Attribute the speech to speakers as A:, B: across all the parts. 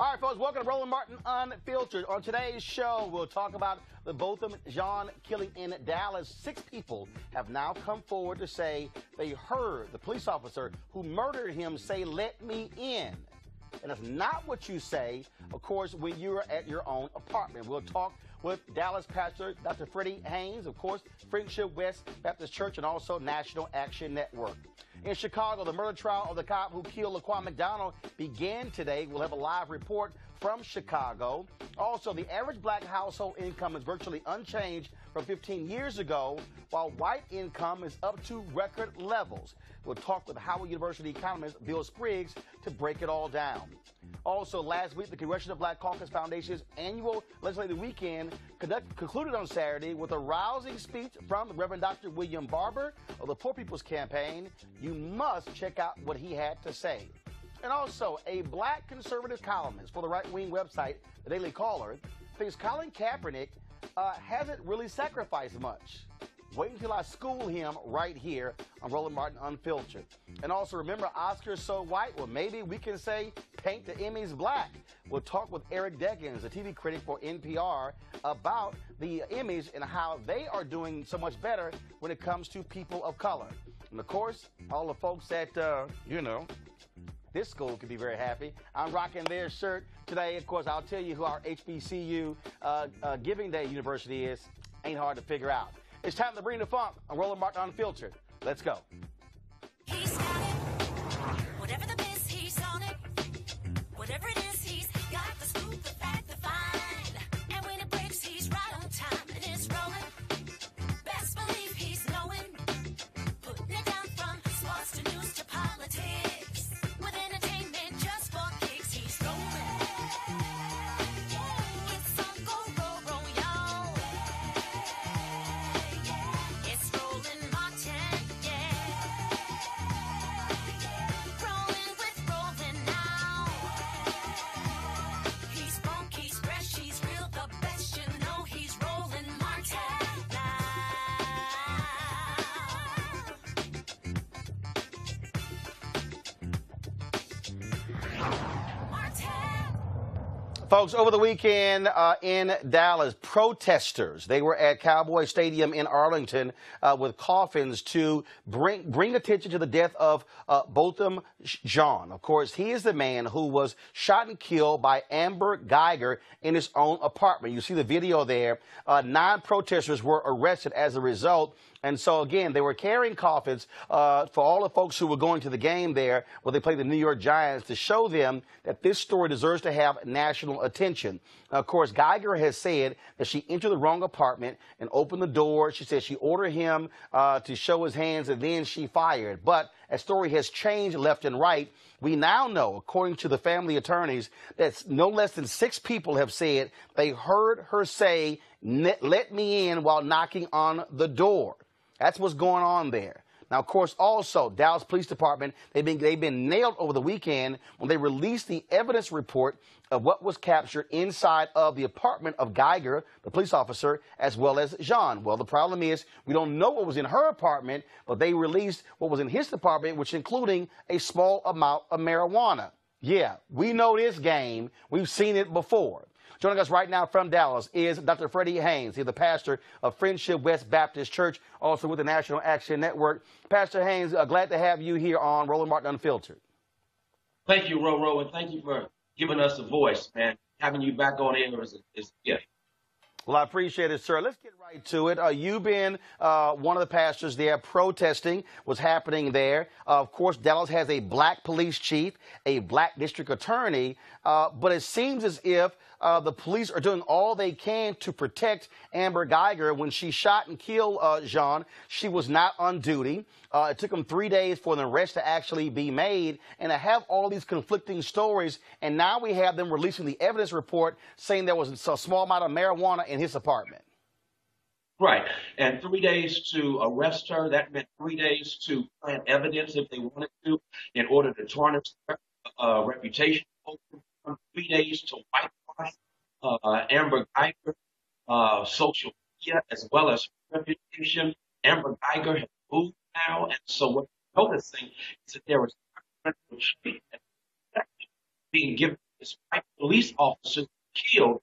A: All right, folks, welcome to Roland Martin Unfiltered. On today's show, we'll talk about the Botham Jean killing in Dallas. 6 people have now come forward to say they heard the police officer who murdered him say, "Let me in." And that's not what you say, of course, when you're at your own apartment. We'll talk with Dallas pastor Dr. Freddie Haynes, of course, Friendship West Baptist Church, and also National Action Network. In Chicago, the murder trial of the cop who killed Laquan McDonald began today. We'll have a live report from Chicago. Also, the average black household income is virtually unchanged from 15 years ago, while white income is up to record levels. We'll talk with Howard University economist Bill Spriggs to break it all down. Also, last week, the Congressional Black Caucus Foundation's annual legislative weekend concluded on Saturday with a rousing speech from the Reverend Dr. William Barber of the Poor People's Campaign. You must check out what he had to say. And also, a black conservative columnist for the right-wing website, The Daily Caller, thinks Colin Kaepernick hasn't really sacrificed much. Wait until I school him right here on Roland Martin Unfiltered. And also, remember, Oscars so white? Well, maybe we can say paint the Emmys black. We'll talk with Eric Deggans, a TV critic for NPR, about the Emmys and how they are doing so much better when it comes to people of color. And, of course, all the folks at, this school can be very happy. I'm rocking their shirt today. Of course, I'll tell you who our HBCU Giving Day University is. Ain't hard to figure out. It's time to bring the funk on Roland Martin Unfiltered. Let's go.
B: He's got it. Whatever the miss, he's on it. Whatever it is, he's got the scoop, the fact, the find. And when it breaks, he's right on time and it's rolling. Best believe he's knowing. Putting it down from sports to news to politics. With entertainment just for kicks, he's rolling. It's on go, roll, y'all. It's Roland Martin, yeah. Rolling with Roland now. He's funk, he's fresh, he's real, the best, you know he's Roland Martin now. Martin.
A: Folks, over the weekend in Dallas, protesters, they were at Cowboy Stadium in Arlington with coffins to bring attention to the death of Botham Jean. Of course, he is the man who was shot and killed by Amber Geiger in his own apartment. You see the video there. 9 protesters were arrested as a result. And so, again, they were carrying coffins for all the folks who were going to the game there where they played the New York Giants to show them that this story deserves to have national attention. Of course, Geiger has said that she entered the wrong apartment and opened the door. She said she ordered him to show his hands and then she fired. But as story has changed left and right, we now know, according to the family attorneys, that no less than 6 people have said they heard her say, "Let me in," while knocking on the door. That's what's going on there. Now, of course, also, Dallas Police Department, they've been nailed over the weekend when they released the evidence report of what was captured inside of the apartment of Geiger, the police officer, as well as Jean. Well, the problem is we don't know what was in her apartment, but they released what was in his apartment, which including a small amount of marijuana. Yeah, we know this game. We've seen it before. Joining us right now from Dallas is Dr. Freddie Haynes. He's the pastor of Friendship West Baptist Church, also with the National Action Network. Pastor Haynes, glad to have you here on Roland Martin Unfiltered.
C: Thank you, Roro, and thank you for giving us a voice, man. Having you back on air is a gift.
A: Well, I appreciate it, sir. Let's get right to it. You've been one of the pastors there protesting what's happening there. Of course, Dallas has a black police chief, a black district attorney, but it seems as if the police are doing all they can to protect Amber Geiger. When she shot and killed Jean, she was not on duty. It took them 3 days for the arrest to actually be made, and to have all these conflicting stories, and now we have them releasing the evidence report saying there was a small amount of marijuana in his apartment.
C: Right. And 3 days to arrest her. That meant 3 days to plant evidence if they wanted to in order to tarnish her reputation. 3 days to whitewash Amber Geiger, social media, as well as reputation. Amber Geiger has moved now. And so what we're noticing is that there is being given to this white police officers killed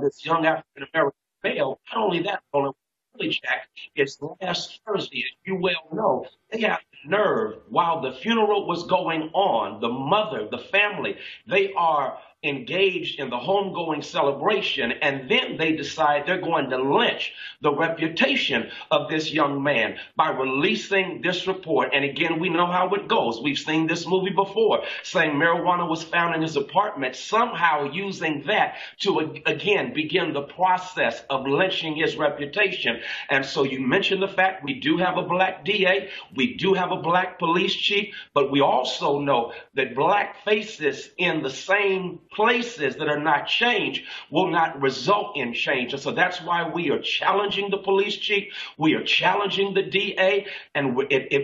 C: this young African American male. Not only that, Roland, Jack, is last Thursday, as you well know, they have the nerve while the funeral was going on, the mother, the family, they are engaged in the homegoing celebration, and then they decide they're going to lynch the reputation of this young man by releasing this report. And again, we know how it goes. We've seen this movie before, saying marijuana was found in his apartment, somehow using that to again begin the process of lynching his reputation. And so you mentioned the fact we do have a black DA, we do have a black police chief, but we also know that black faces in the same places that are not changed will not result in change. And so that's why we are challenging the police chief, we are challenging the DA, and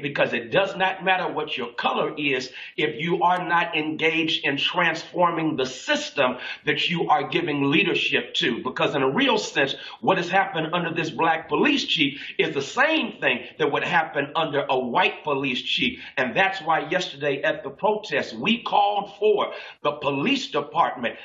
C: because it does not matter what your color is if you are not engaged in transforming the system that you are giving leadership to. Because in a real sense, what has happened under this black police chief is the same thing that would happen under a white police chief. And that's why yesterday at the protest, we called for the police department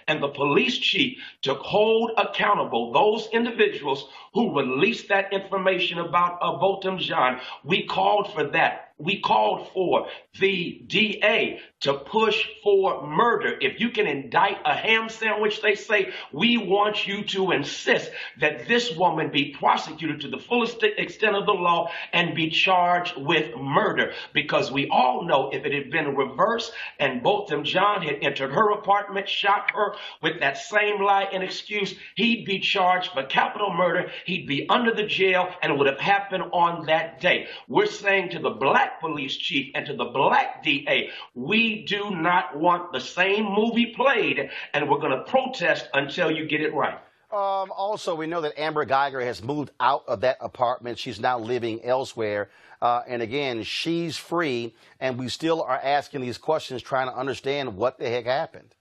C: and the police chief to hold accountable those individuals who released that information about Botham Jean. We called for that. We called for the DA to push for murder. If you can indict a ham sandwich, they say, we want you to insist that this woman be prosecuted to the fullest extent of the law and be charged with murder. Because we all know if it had been reversed and Botham Jean had entered her apartment, shot her with that same lie and excuse, he'd be charged for capital murder. He'd be under the jail, and it would have happened on that day. We're saying to the black police chief and to the black DA, we do not want the same movie played, and we're going to protest until you get it right.
A: Also, we know that Amber Geiger has moved out of that apartment. She's now living elsewhere. And again, she's free, and we still are asking these questions, trying to understand what the heck happened.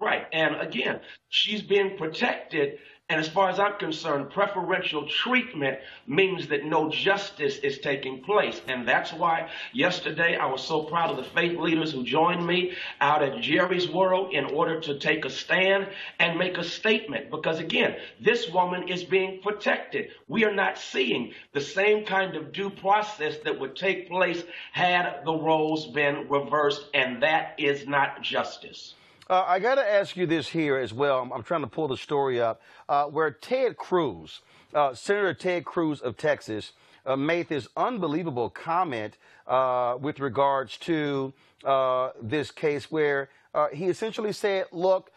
C: Right. And again, she's being protected. And as far as I'm concerned, preferential treatment means that no justice is taking place. And that's why yesterday I was so proud of the faith leaders who joined me out at Jerry's World in order to take a stand and make a statement. Because again, this woman is being protected. We are not seeing the same kind of due process that would take place had the roles been reversed. And that is not justice.
A: I got to ask you this here as well. I'm trying to pull the story up where Ted Cruz, Senator Ted Cruz of Texas, made this unbelievable comment with regards to this case where he essentially said, look,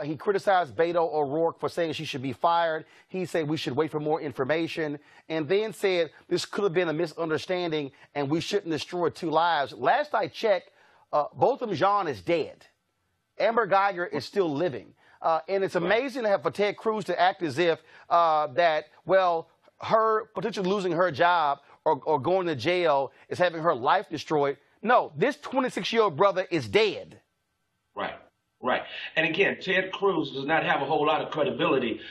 A: he criticized Beto O'Rourke for saying she should be fired. He said we should wait for more information, and then said this could have been a misunderstanding and we shouldn't destroy two lives. Last I checked, Botham Jean is dead. Amber Geiger is still living. And it's amazing to have for Ted Cruz to act as if that, well, her potentially losing her job or going to jail is having her life destroyed. No, this 26-year-old brother is dead.
C: Right. Right. And again, Ted Cruz does not have a whole lot of credibility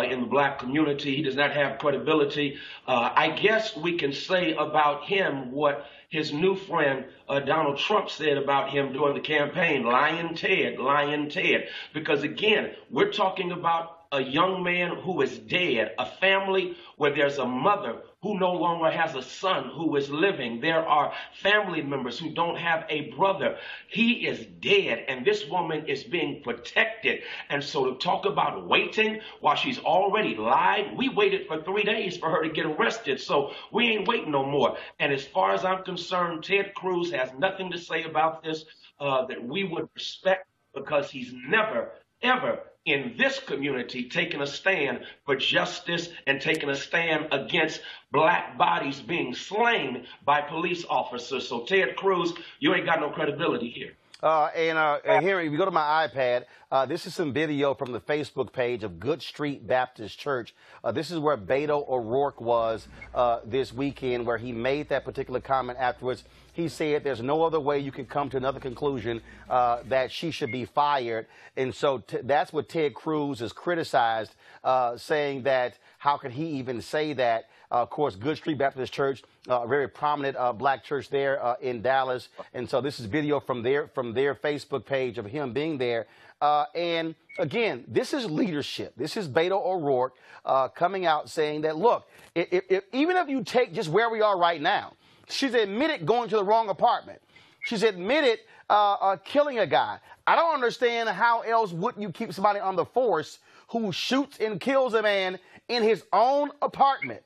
C: in the black community. He does not have credibility. I guess we can say about him what his new friend Donald Trump said about him during the campaign, lying Ted. Because again, we're talking about a young man who is dead, a family where there's a mother who no longer has a son who is living. There are family members who don't have a brother. He is dead, and this woman is being protected. And so to talk about waiting while she's already lied, we waited for 3 days for her to get arrested, so we ain't waiting no more. And as far as I'm concerned, Ted Cruz has nothing to say about this that we would respect, because he's never, ever in this community taking a stand for justice and taking a stand against black bodies being slain by police officers. So Ted Cruz, you ain't got no credibility here.
A: And here, if you go to my iPad, this is some video from the Facebook page of Good Street Baptist Church. This is where Beto O'Rourke was this weekend, where he made that particular comment afterwards. He said there's no other way you can come to another conclusion that she should be fired. And so that's what Ted Cruz has criticized, saying that how could he even say that? Of course, Good Street Baptist Church, a very prominent black church there in Dallas. And so this is video from their Facebook page of him being there. And again, this is leadership. This is Beto O'Rourke coming out saying that, look, even if you take just where we are right now, she's admitted going to the wrong apartment. She's admitted killing a guy. I don't understand how else wouldn't you keep somebody on the force who shoots and kills a man in his own apartment.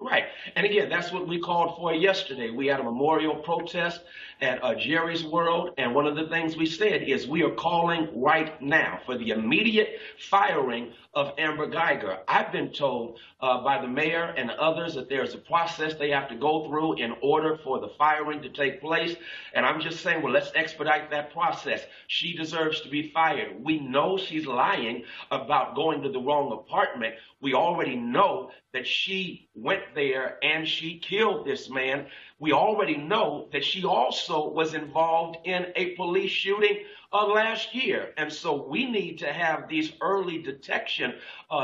C: Right. And again, that's what we called for yesterday. We had a memorial protest at Jerry's World. And one of the things we said is we are calling right now for the immediate firing of Amber Geiger. I've been told by the mayor and others that there's a process they have to go through in order for the firing to take place. And I'm just saying, well, let's expedite that process. She deserves to be fired. We know she's lying about going to the wrong apartment. We already know that she went there and she killed this man. We already know that she also was involved in a police shooting last year. And so we need to have these early detection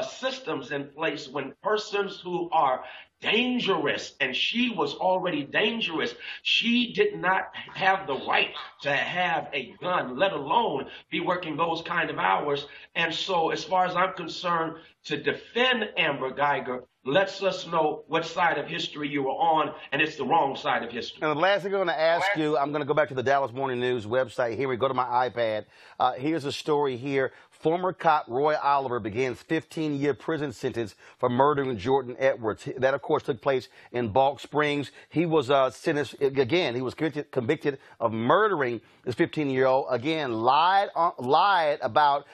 C: systems in place when persons who are dangerous, and she was already dangerous. She did not have the right to have a gun, let alone be working those kind of hours. And so as far as I'm concerned, to defend Amber Geiger lets us know what side of history you were on, and it's the wrong side of history.
A: And the last thing I'm going to ask you, I'm going to go back to the Dallas Morning News website. Here we go to my iPad. Here's a story here. Former cop Roy Oliver begins 15-year prison sentence for murdering Jordan Edwards. That, of course, took place in Balk Springs. He was sentenced again. He was convicted of murdering this 15-year-old. Again, lied about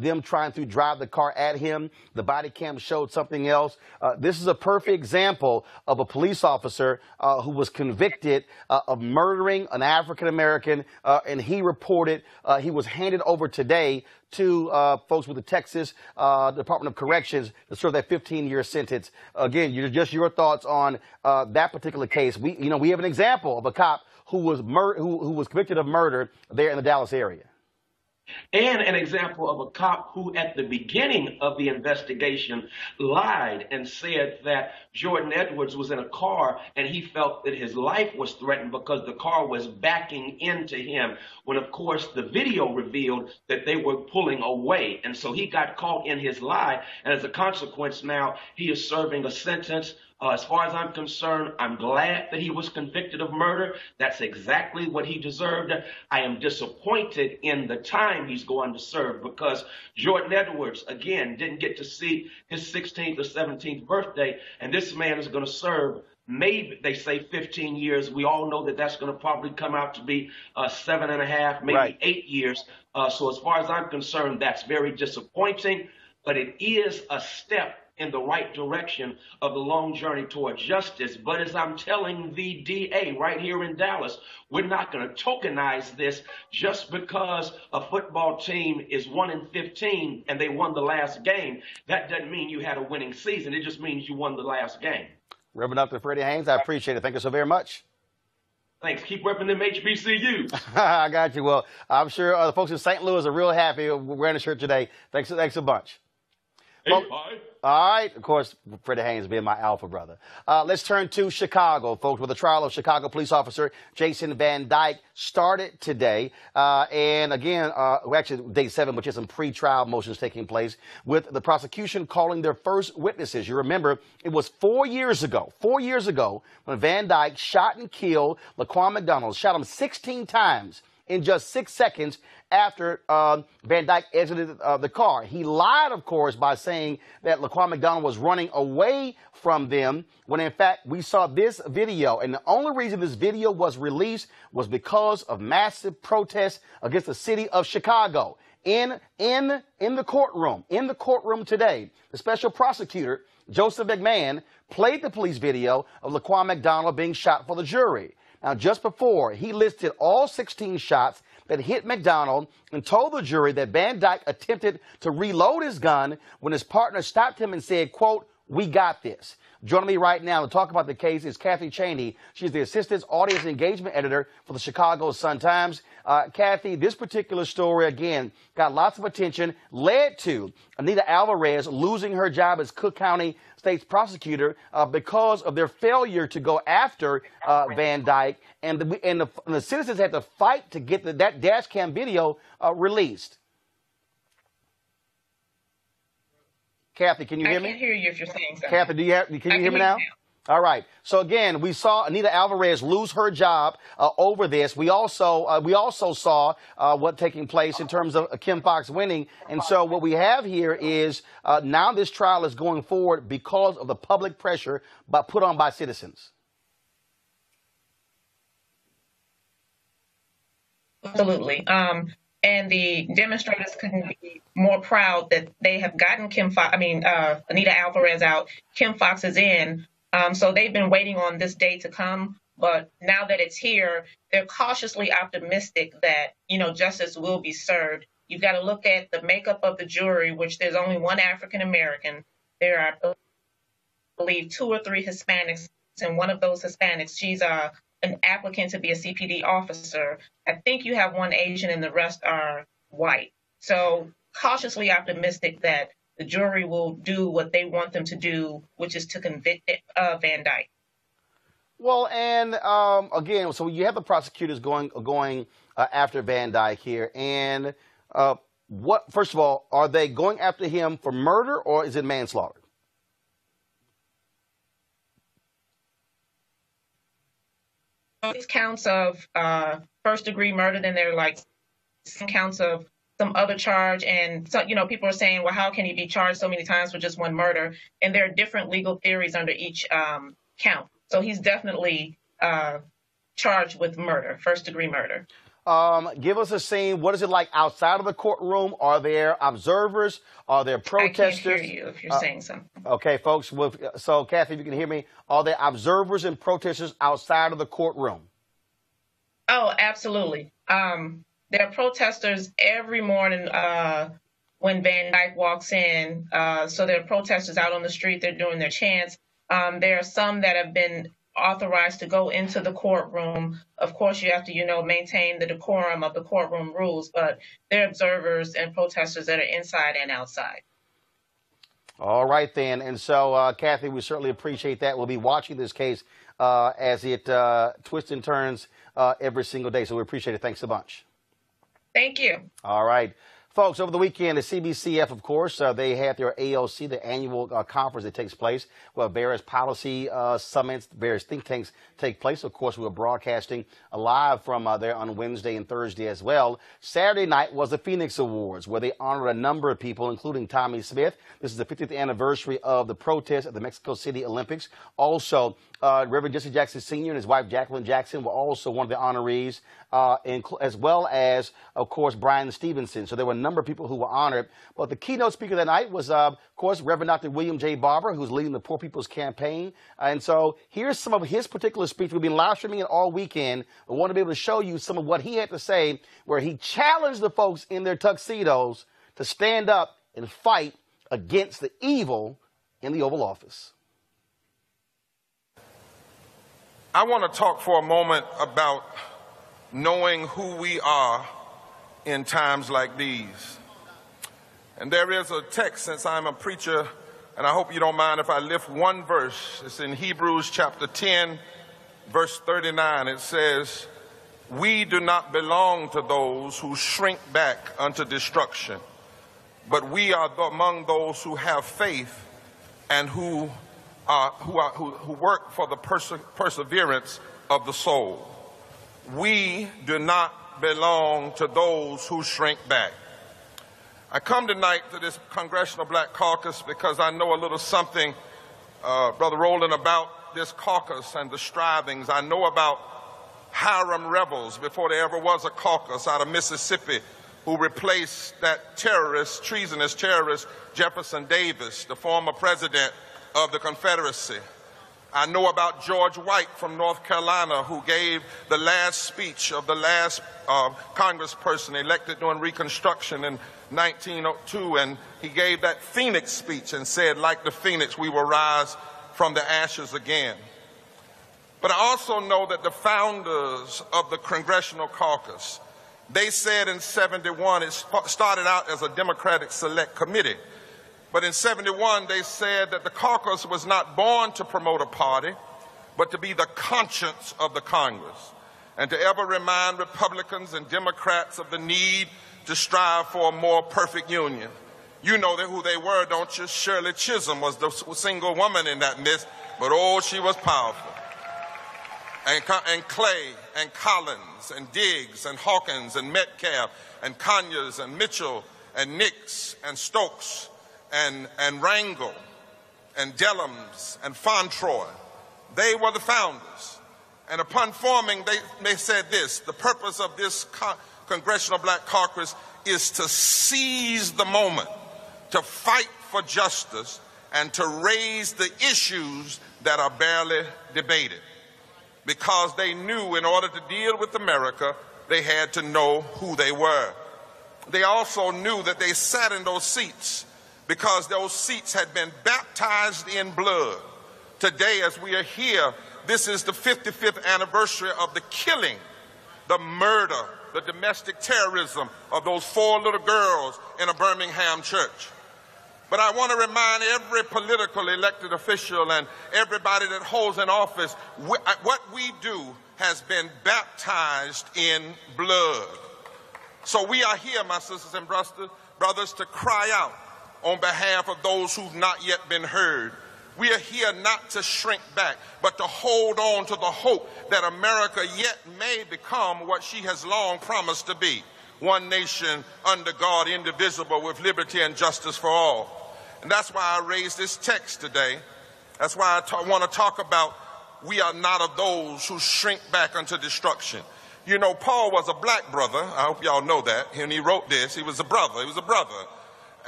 A: them trying to drive the car at him. The body cam showed something else. This is a perfect example of a police officer who was convicted of murdering an African-American, and he reported he was handed over today to folks with the Texas Department of Corrections to serve that 15-year sentence. Again, just your thoughts on that particular case. We have an example of a cop who was who was convicted of murder there in the Dallas area.
C: And an example of a cop who, at the beginning of the investigation, lied and said that Jordan Edwards was in a car and he felt that his life was threatened because the car was backing into him, when, of course, the video revealed that they were pulling away. And so he got caught in his lie. And as a consequence, now he is serving a sentence. As far as I'm concerned, I'm glad that he was convicted of murder. That's exactly what he deserved. I am disappointed in the time he's going to serve because Jordan Edwards, again, didn't get to see his 16th or 17th birthday, and this man is going to serve, maybe they say 15 years. We all know that that's going to probably come out to be 7.5, maybe 8 years. So as far as I'm concerned, that's very disappointing, but it is a step in the right direction of the long journey toward justice. But as I'm telling the DA right here in Dallas, we're not going to tokenize this just because a football team is 1-15 and they won the last game. That doesn't mean you had a winning season. It just means you won the last game.
A: Reverend Dr. Freddie Haynes, I appreciate it. Thank you so very much.
C: Thanks. Keep repping them HBCUs.
A: I got you. Well, I'm sure the folks in St. Louis are real happy wearing a shirt today. Thanks a bunch. Well, all right. Of course, Freddie Haynes being my alpha brother. Let's turn to Chicago, folks, where the trial of Chicago police officer Jason Van Dyke started today. And again, actually day 7, but just some pre-trial motions taking place with the prosecution calling their first witnesses. You remember, it was 4 years ago, when Van Dyke shot and killed Laquan McDonald, shot him 16 times in just 6 seconds after Van Dyke exited the car. He lied, of course, by saying that Laquan McDonald was running away from them, when in fact we saw this video. And the only reason this video was released was because of massive protests against the city of Chicago. In the courtroom today, the special prosecutor, Joseph McMahon, played the police video of Laquan McDonald being shot for the jury. Now, just before, he listed all 16 shots that hit McDonald and told the jury that Van Dyke attempted to reload his gun when his partner stopped him and said, quote, "We got this." Joining me right now to talk about the case is Kathy Cheney. She's the Assistant Audience Engagement Editor for the Chicago Sun-Times. Kathy, this particular story, again, got lots of attention, led to Anita Alvarez losing her job as Cook County State's prosecutor because of their failure to go after Van Dyke, and the citizens had to fight to get that dash cam video released. Kathy, can you hear me?
D: I can't hear you if you're saying something.
A: Kathy, can you hear me now? All right. So again, we saw Anita Alvarez lose her job over this. We also saw what taking place in terms of Kim Foxx winning. And so what we have here is now this trial is going forward because of the public pressure put on by citizens.
D: Absolutely. And the demonstrators couldn't be more proud that they have gotten Anita Alvarez out. Kim Foxx is in. So they've been waiting on this day to come. But now that it's here, they're cautiously optimistic that, justice will be served. You've got to look at the makeup of the jury, which there's only one African American. There are, I believe, 2 or 3 Hispanics. And one of those Hispanics, she's an applicant to be a CPD officer. I think you have 1 Asian and the rest are white. So cautiously optimistic that the jury will do what they want them to do, which is to convict Van Dyke. Well, and
A: again, so you have the prosecutors going after Van Dyke here. And first of all, are they going after him for murder or is it manslaughter?
D: These counts of first-degree murder, then there are like some counts of some other charge. And so, people are saying, well, how can he be charged so many times for just one murder? And there are different legal theories under each count. So he's definitely charged with murder, first-degree murder.
A: Give us a scene. What is it like outside of the courtroom? Are there observers? Are there protesters?
D: I can't hear you if you're saying something.
A: Okay, folks. So, Kathy, if you can hear me, are there observers and protesters outside of the courtroom?
D: Oh, absolutely. There are protesters every morning when Van Dyke walks in. So there are protesters out on the street. They're doing their chants. There are some that have been authorized to go into the courtroom. Of course, you have to, maintain the decorum of the courtroom rules, but there are observers and protesters that are inside and outside.
A: All right, then. And so, Kathy, we certainly appreciate that. We'll be watching this case as it twists and turns every single day. So we appreciate it. Thanks a bunch.
D: Thank you.
A: All right. Folks, over the weekend, the CBCF, of course, they had their AOC, the annual conference that takes place, where various policy summits, various think tanks take place. Of course, we were broadcasting live from there on Wednesday and Thursday as well. Saturday night was the Phoenix Awards, where they honored a number of people, including Tommie Smith. This is the 50th anniversary of the protest at the Mexico City Olympics. Also, Reverend Jesse Jackson Sr. and his wife Jacqueline Jackson were also one of the honorees, as well as, of course, Brian Stevenson. So there were a number of people who were honored. But the keynote speaker that night was, of course, Reverend Dr. William J. Barber, who's leading the Poor People's Campaign. And so here's some of his particular speech. We've been live streaming it all weekend. I want to be able to show you some of what he had to say, where he challenged the folks in their tuxedos to stand up and fight against the evil in the Oval Office.
E: I want to talk for a moment about knowing who we are in times like these. And there is a text, since I'm a preacher, and I hope you don't mind if I lift one verse. It's in Hebrews chapter 10, verse 39. It says, "We do not belong to those who shrink back unto destruction, but we are among those who have faith and who work for the perseverance of the soul." We do not belong to those who shrink back. I come tonight to this Congressional Black Caucus because I know a little something, Brother Rowland, about this caucus and the strivings. I know about Hiram rebels before there ever was a caucus out of Mississippi who replaced that terrorist, treasonous terrorist, Jefferson Davis, the former president of the Confederacy. I know about George White from North Carolina, who gave the last speech of the last congressperson elected during Reconstruction in 1902, and he gave that Phoenix speech and said, like the Phoenix, we will rise from the ashes again. But I also know that the founders of the Congressional Caucus, they said in 71, it started out as a Democratic Select Committee. But in 71, they said that the caucus was not born to promote a party, but to be the conscience of the Congress, and to ever remind Republicans and Democrats of the need to strive for a more perfect union. You know who they were, don't you? Shirley Chisholm was the single woman in that midst, but oh, she was powerful. And Clay and Collins and Diggs and Hawkins and Metcalf and Conyers and Mitchell and Nix and Stokes and Rangel and Dellums and Fontroy. They were the founders. And upon forming, they said this: the purpose of this Congressional Black Caucus is to seize the moment, to fight for justice, and to raise the issues that are barely debated. Because they knew in order to deal with America, they had to know who they were. They also knew that they sat in those seats because those seats had been baptized in blood. Today, as we are here, this is the 55th anniversary of the killing, the murder, the domestic terrorism of those 4 little girls in a Birmingham church. But I want to remind every political elected official and everybody that holds an office, what we do has been baptized in blood. So we are here, my sisters and brothers, to cry out on behalf of those who've not yet been heard. We are here not to shrink back, but to hold on to the hope that America yet may become what she has long promised to be: one nation under God, indivisible, with liberty and justice for all. And that's why I raised this text today. That's why I want to talk about we are not of those who shrink back unto destruction. You know, Paul was a black brother. I hope y'all know that. And he wrote this. He was a brother. He was a brother.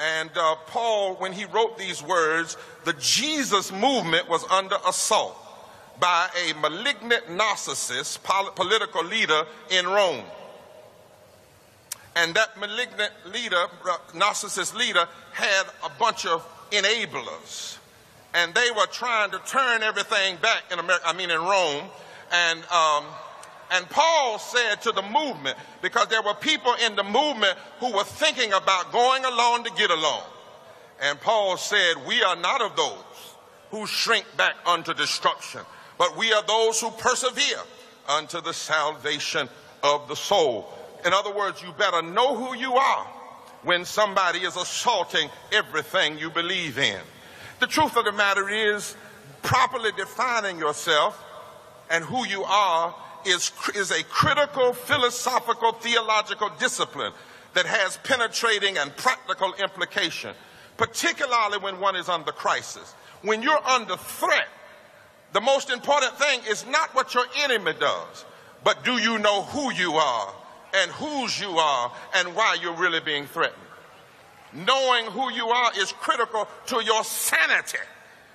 E: And Paul, when he wrote these words, the Jesus movement was under assault by a malignant narcissist, political leader in Rome. And that malignant leader, narcissist leader, had a bunch of enablers. And they were trying to turn everything back in America, in Rome. And Paul said to the movement, because there were people in the movement who were thinking about going along to get along. And Paul said, we are not of those who shrink back unto destruction, but we are those who persevere unto the salvation of the soul. In other words, you better know who you are when somebody is assaulting everything you believe in. The truth of the matter is, properly defining yourself and who you are is a critical philosophical, theological discipline that has penetrating and practical implication, particularly when one is under crisis. When you're under threat, the most important thing is not what your enemy does, but do you know who you are and whose you are and why you're really being threatened. Knowing who you are is critical to your sanity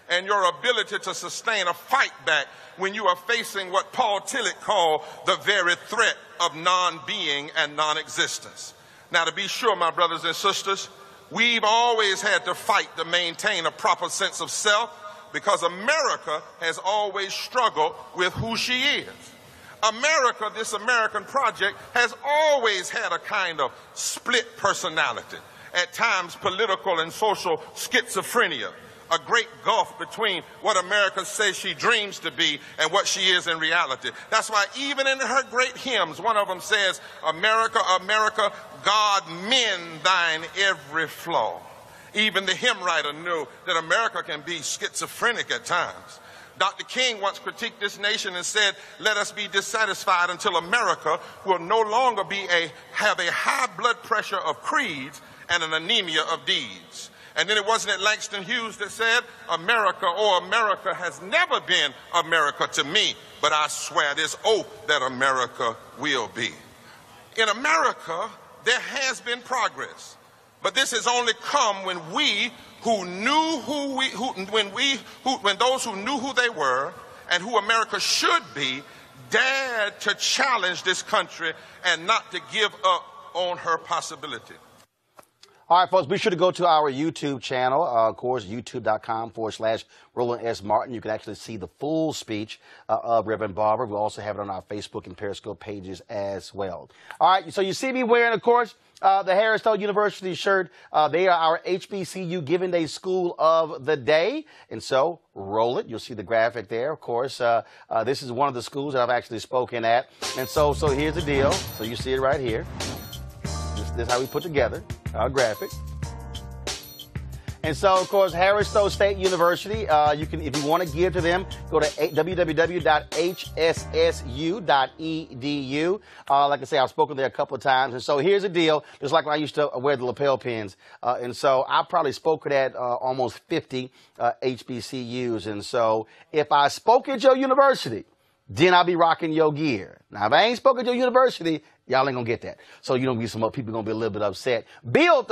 E: and your ability to sustain a fight back when you are facing what Paul Tillich called the very threat of non-being and non-existence. Now, to be sure, my brothers and sisters, we've always had to fight to maintain a proper sense of self because America has always struggled with who she is. America, this American project, has always had a kind of split personality, at times political and social schizophrenia, a great gulf between what America says she dreams to be and what she is in reality. That's why even in her great hymns, one of them says, America, America, God mend thine every flaw. Even the hymn writer knew that America can be schizophrenic at times. Dr. King once critiqued this nation and said, let us be dissatisfied until America will no longer have a high blood pressure of creeds and an anemia of deeds. And then it wasn't it Langston Hughes that said, America has never been America to me, but I swear this oath that America will be. In America, there has been progress, but this has only come when those who knew who they were and who America should be dared to challenge this country and not to give up on her possibility.
A: All right, folks, be sure to go to our YouTube channel, of course, youtube.com/Roland S. Martin. You can actually see the full speech of Reverend Barber. We also have it on our Facebook and Periscope pages as well. All right, so you see me wearing, of course, the Harris-Stowe University shirt. They are our HBCU Giving Day School of the Day. And so, roll it. You'll see the graphic there. Of course, this is one of the schools that I've actually spoken at. And so here's the deal. So you see it right here. This is how we put together our graphic. And so, of course, Harris-Stowe State University, you can, if you want to give to them, go to www.hssu.edu. Like I say, I've spoken there a couple of times. And so here's the deal, just like when I used to wear the lapel pins. And so I probably spoke at almost 50 HBCUs. And so if I spoke at your university, then I'll be rocking your gear. Now, if I ain't spoken at your university, y'all ain't gonna get that. So you don't get some people gonna be a little bit upset. Bill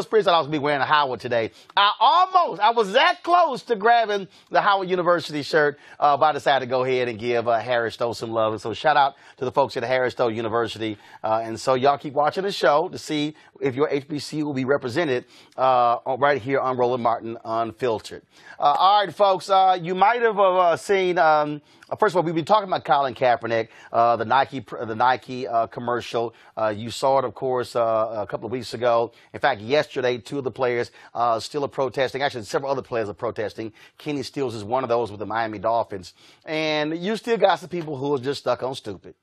A: Spriggs thought I was gonna be wearing a Howard today. I was that close to grabbing the Howard University shirt, but I decided to go ahead and give Harris-Stowe some love. And so shout out to the folks at Harris-Stowe University. And so y'all keep watching the show to see if your HBCU will be represented right here on Roland Martin Unfiltered. All right, folks, you might have seen, first of all, we've been talking about Colin Kaepernick, the Nike commercial. You saw it, of course, a couple of weeks ago. In fact, yesterday, two of the players still are protesting. Actually, several other players are protesting. Kenny Stills is one of those with the Miami Dolphins. And you still got some people who are just stuck on stupid.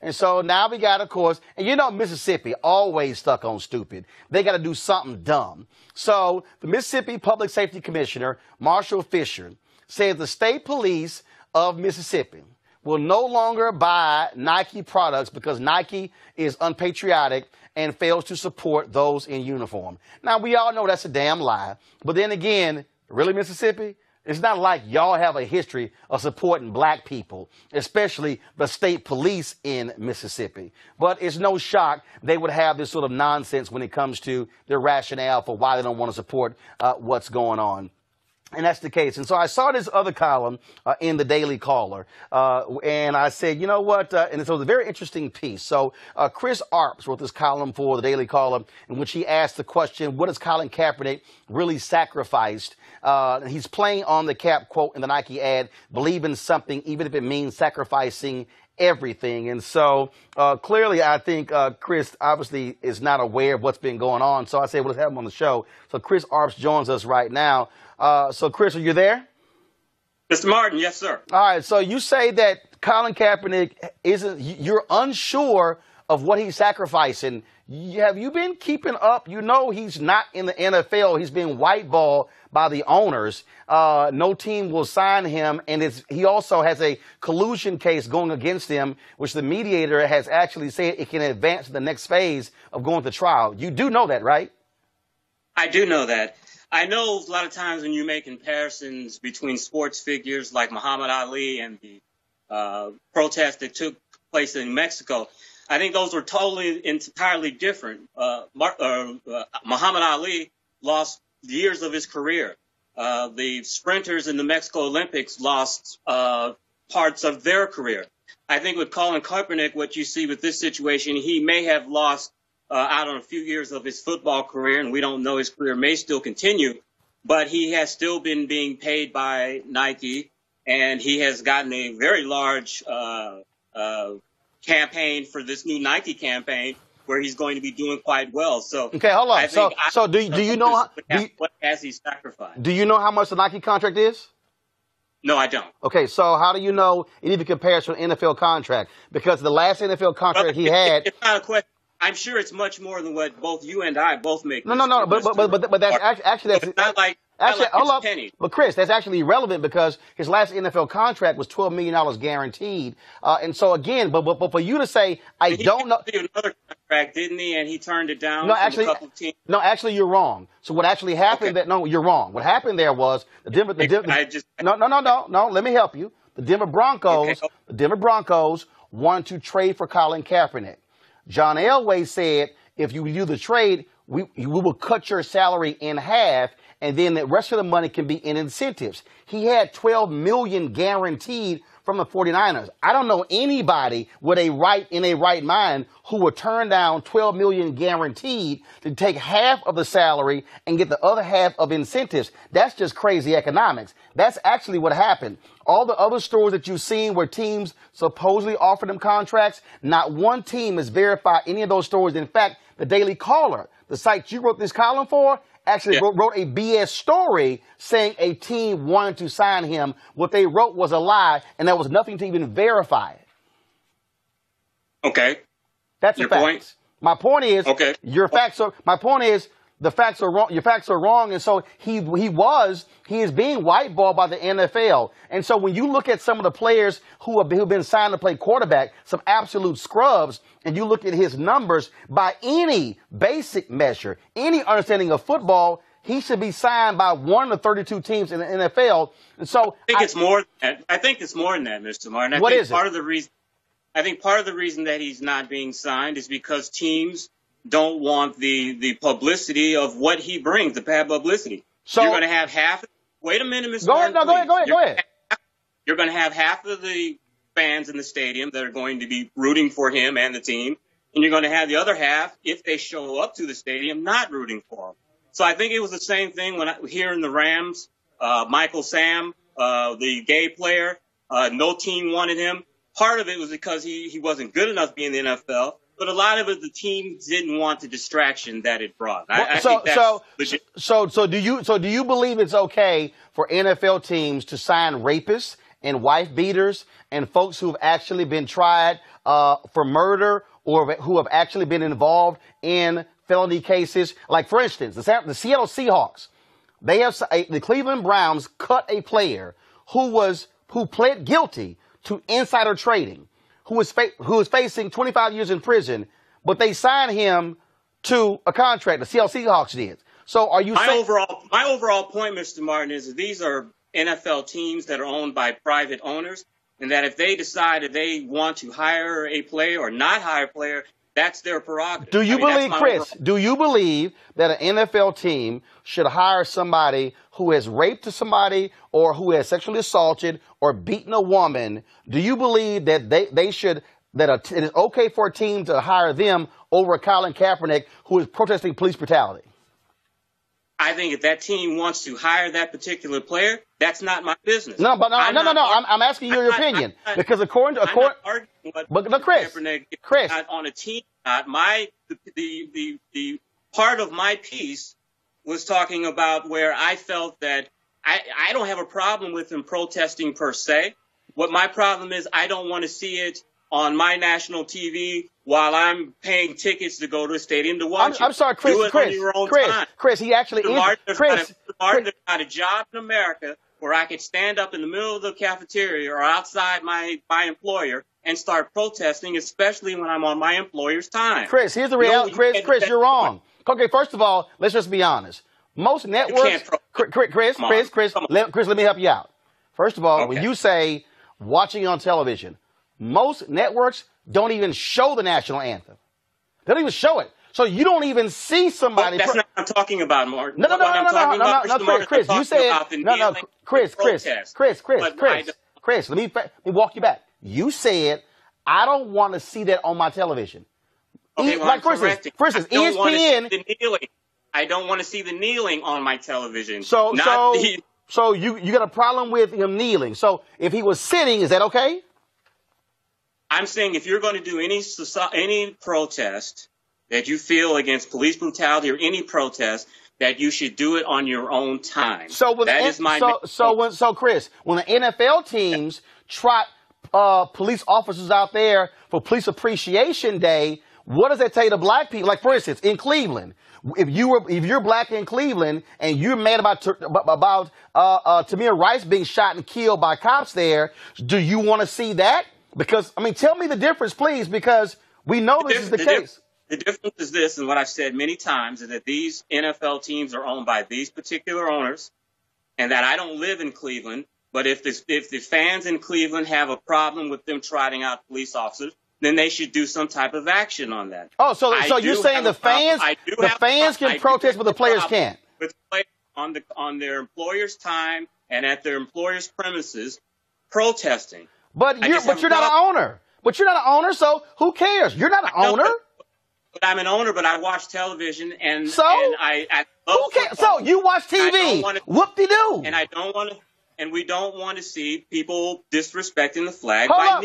A: And so now we got, of course, and you know Mississippi always stuck on stupid. They got to do something dumb. So the Mississippi Public Safety Commissioner, Marshall Fisher, said the state police of Mississippi will no longer buy Nike products because Nike is unpatriotic and fails to support those in uniform. Now, we all know that's a damn lie. But then again, really, Mississippi? It's not like y'all have a history of supporting black people, especially the state police in Mississippi. But it's no shock they would have this sort of nonsense when it comes to their rationale for why they don't want to support what's going on. And that's the case. And so I saw this other column in the Daily Caller, and I said, you know what? And so it was a very interesting piece. So Chris Arps wrote this column for the Daily Caller in which he asked the question, what has Colin Kaepernick really sacrificed? He's playing on the cap quote in the Nike ad, believe in something, even if it means sacrificing everything. And so clearly, I think Chris obviously is not aware of what's been going on. So I said, well, let's have him on the show. So Chris Arps joins us right now. So, Chris, are you there?
F: Mr. Martin, yes, sir.
A: All right. So you say that Colin Kaepernick you're unsure of what he's sacrificing. Have you been keeping up? You know he's not in the NFL. He's been whiteballed by the owners. No team will sign him. And he also has a collusion case going against him, which the mediator has actually said it can advance to the next phase of going to trial. You do know that, right?
F: I do know that. I know a lot of times when you make comparisons between sports figures like Muhammad Ali and the protests that took place in Mexico, I think those were entirely different. Muhammad Ali lost years of his career. The sprinters in the Mexico Olympics lost parts of their career. I think with Colin Kaepernick, what you see with this situation, he may have lost out on a few years of his football career, and we don't know his career may still continue, but he has still been being paid by Nike, and he has gotten a very large campaign for this new Nike campaign where he's going to be doing quite well. So
A: okay, hold on. So do you know
F: what has he sacrificed?
A: Do you know how much the Nike contract is?
F: No, I don't.
A: Okay, so how do you know it even compares to an NFL contract? Because the last NFL contract he had,
F: it's not a question. I'm sure it's much more than what both you and I both make.
A: No, but that's actually
F: it's not like
A: hold up.
F: pennies.
A: But Chris, that's actually irrelevant because his last NFL contract was $12 million guaranteed. And so again, but for you to say I don't know,
F: another contract, didn't he? And he turned it down.
A: No, actually, you're wrong. So what actually happened?
F: Okay.
A: You're wrong. What happened there was the Denver. No. Let me help you. The Denver Broncos wanted to trade for Colin Kaepernick. John Elway said, if you do the trade, we will cut your salary in half, and then the rest of the money can be in incentives. He had $12 million guaranteed from the 49ers. I don't know anybody with in a right mind who would turn down $12 million guaranteed to take half of the salary and get the other half of incentives. That's just crazy economics. That's actually what happened. All the other stories that you've seen where teams supposedly offered them contracts, not one team has verified any of those stories. In fact, the Daily Caller, the site you wrote this column for, actually wrote a BS story saying a team wanted to sign him. What they wrote was a lie, and there was nothing to even verify it.
F: Okay.
A: That's
F: your
A: a fact.
F: point?
A: My point is,
F: okay.
A: My point is, the facts are wrong. Your facts are wrong, and so he is being whiteballed by the NFL. And so when you look at some of the players who've been signed to play quarterback, some absolute scrubs, and you look at his numbers by any basic measure, any understanding of football, he should be signed by one of the 32 teams in the NFL. And so
F: I think it's more than that. I think it's more than that, Mr. Martin.
A: What is it?
F: Part of the reason that he's not being signed is because teams don't want the publicity of what he brings, the bad publicity. So you're going to have half. Wait a minute, Mr. Martin.
A: Go ahead.
F: You're going to have half of the fans in the stadium that are going to be rooting for him and the team, and you're going to have the other half, if they show up to the stadium, not rooting for him. So I think it was the same thing here in the Rams. Michael Sam, the gay player, no team wanted him. Part of it was because he wasn't good enough to be in the NFL. But a lot of it, the team didn't want the distraction that it brought. I think that's legit.
A: So do you believe it's okay for NFL teams to sign rapists and wife beaters and folks who have actually been tried for murder or who have actually been involved in felony cases? Like, for instance, the Seattle Seahawks, the Cleveland Browns cut a player who pled guilty to insider trading, who is facing 25 years in prison, but they signed him to a contract. The Seattle Seahawks did. So are you saying...
F: My overall point, Mr. Martin, is that these are NFL teams that are owned by private owners, and that if they decide that they want to hire a player or not hire a player, that's their prerogative.
A: Do you believe that an NFL team should hire somebody who has raped somebody or who has sexually assaulted or beaten a woman? Do you believe that it is okay for a team to hire them over Colin Kaepernick, who is protesting police brutality?
F: I think if that team wants to hire that particular player, that's not my business.
A: No. I'm asking you your opinion because according to Chris,
F: on a team. The part of my piece was talking about where I felt that I don't have a problem with him protesting per se. What my problem is, I don't want to see it on my national TV while I'm paying tickets to go to a stadium to watch it.
A: I'm sorry, Chris.
F: Do it on your own time.
A: Chris, he actually is.
F: There's not a job in America where I could stand up in the middle of the cafeteria or outside my employer and start protesting, especially when I'm on my employer's time.
A: Chris, here's the reality. Chris, you're wrong. Okay, first of all, let's just be honest. Most networks, Chris, let me help you out. First of all, when you say watching on television, most networks don't even show the national anthem. They don't even show it. So you don't even see somebody.
F: That's not what I'm talking about, Martin.
A: No, Chris, you said Chris, let me walk you back. You said, I don't want to see that on my television.
F: Okay, well,
A: like, for instance, ESPN.
F: I don't want to see the kneeling on my television.
A: So you got a problem with him kneeling. So if he was sitting, is that okay?
F: I'm saying if you're going to do any protest that you feel against police brutality or any protest, that you should do it on your own time.
A: So Chris, when the NFL teams trot police officers out there for Police Appreciation Day, what does that tell you to black people? Like, for instance, in Cleveland, if you're black in Cleveland and you're mad about Tamir Rice being shot and killed by cops there, do you want to see that? Because, tell me the difference, please, because we know this is the case.
F: The difference is this, and what I've said many times, is that these NFL teams are owned by these particular owners, and that I don't live in Cleveland, but if the fans in Cleveland have a problem with them trotting out police officers, then they should do some type of action on that.
A: Oh, so you're saying the fans can protest, but the players can't?
F: With players on their employer's time and at their employer's premises protesting.
A: But you're not an owner. But you're not an owner, so who cares? You're not an owner.
F: But I'm an owner, but I watch television, and
A: so
F: I love
A: who cares? So you watch TV. Whoop-de-doo.
F: And I don't want to. And we don't want to see people disrespecting the flag.
A: Hold up,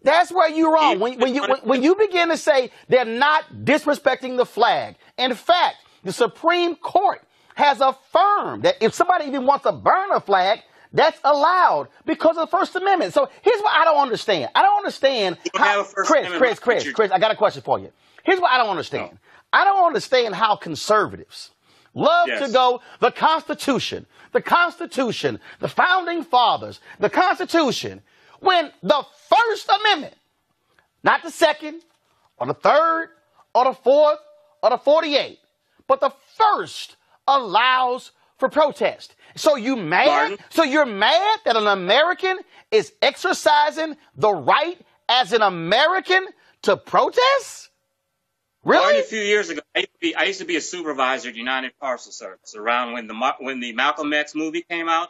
A: that's where you're wrong. When you begin to say they're not disrespecting the flag. In fact, the Supreme Court has affirmed that if somebody even wants to burn a flag, that's allowed because of the First Amendment. So here's what I don't understand. I don't understand how, Chris, I got a question for you. Here's what I don't understand. No. I don't understand how conservatives love to go, the Constitution, the Founding Fathers, the Constitution, when the First Amendment, not the Second, or the Third, or the Fourth, or the 48th, but the First allows for protest. So you're mad that an American is exercising the right as an American to protest? Really?
F: Martin, a few years ago, I used to be a supervisor at United Parcel Service around when the Malcolm X movie came out.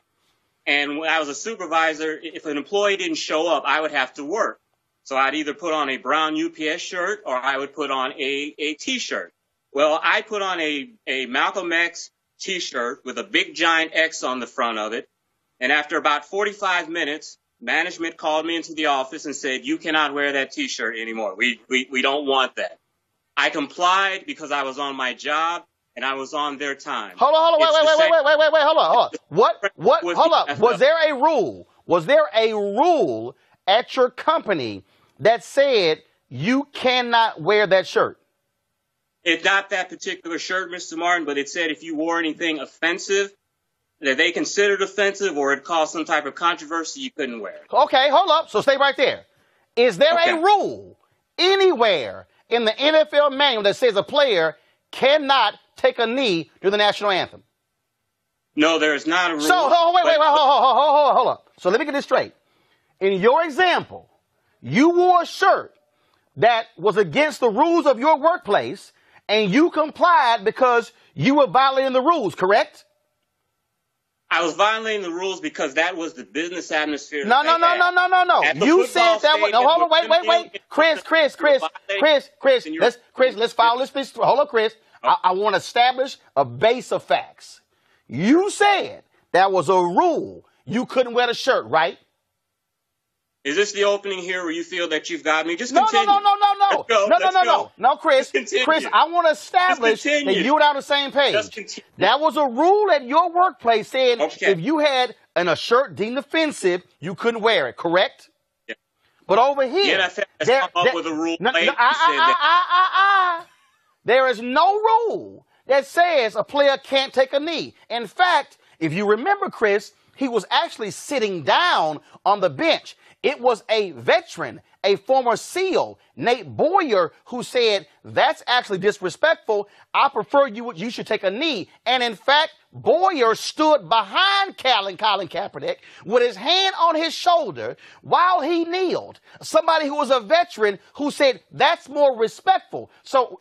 F: And when I was a supervisor, if an employee didn't show up, I would have to work. So I'd either put on a brown UPS shirt or I would put on a T-shirt. Well, I put on a Malcolm X T-shirt with a big giant X on the front of it. And after about 45 minutes, management called me into the office and said, "You cannot wear that T-shirt anymore. We don't want that." I complied because I was on my job and I was on their time.
A: Hold on, wait, hold on. Hold up. Was there a rule? Was there a rule at your company that said you cannot wear that shirt?
F: It's not that particular shirt, Mr. Martin, but it said if you wore anything offensive that they considered offensive or it caused some type of controversy, you couldn't wear it.
A: Okay, hold up. So stay right there. Is there a rule anywhere in the NFL manual that says a player cannot take a knee during the national anthem?
F: No, there is not a rule.
A: So, hold up. So let me get this straight. In your example, you wore a shirt that was against the rules of your workplace, and you complied because you were violating the rules, correct?
F: I was violating the rules because that was the business atmosphere.
A: No. You said that was. No, hold on, wait. Chris, let's follow this. Hold on, Chris. I want to establish a base of facts. You said that was a rule. You couldn't wear the shirt, right?
F: Is this the opening here where you feel that you've got me? Just continue.
A: No, Chris. Chris, I want to establish that you and I are on the same page. That was a rule at your workplace saying if you had a shirt deemed offensive, you couldn't wear it, correct?
F: Yeah.
A: But over here,
F: with a rule.
A: There is no rule that says a player can't take a knee. In fact, if you remember, Chris, he was actually sitting down on the bench. It was a veteran, a former SEAL, Nate Boyer, who said, "That's actually disrespectful. I prefer you should take a knee." And in fact, Boyer stood behind Colin Kaepernick with his hand on his shoulder while he kneeled. Somebody who was a veteran who said, "That's more respectful." So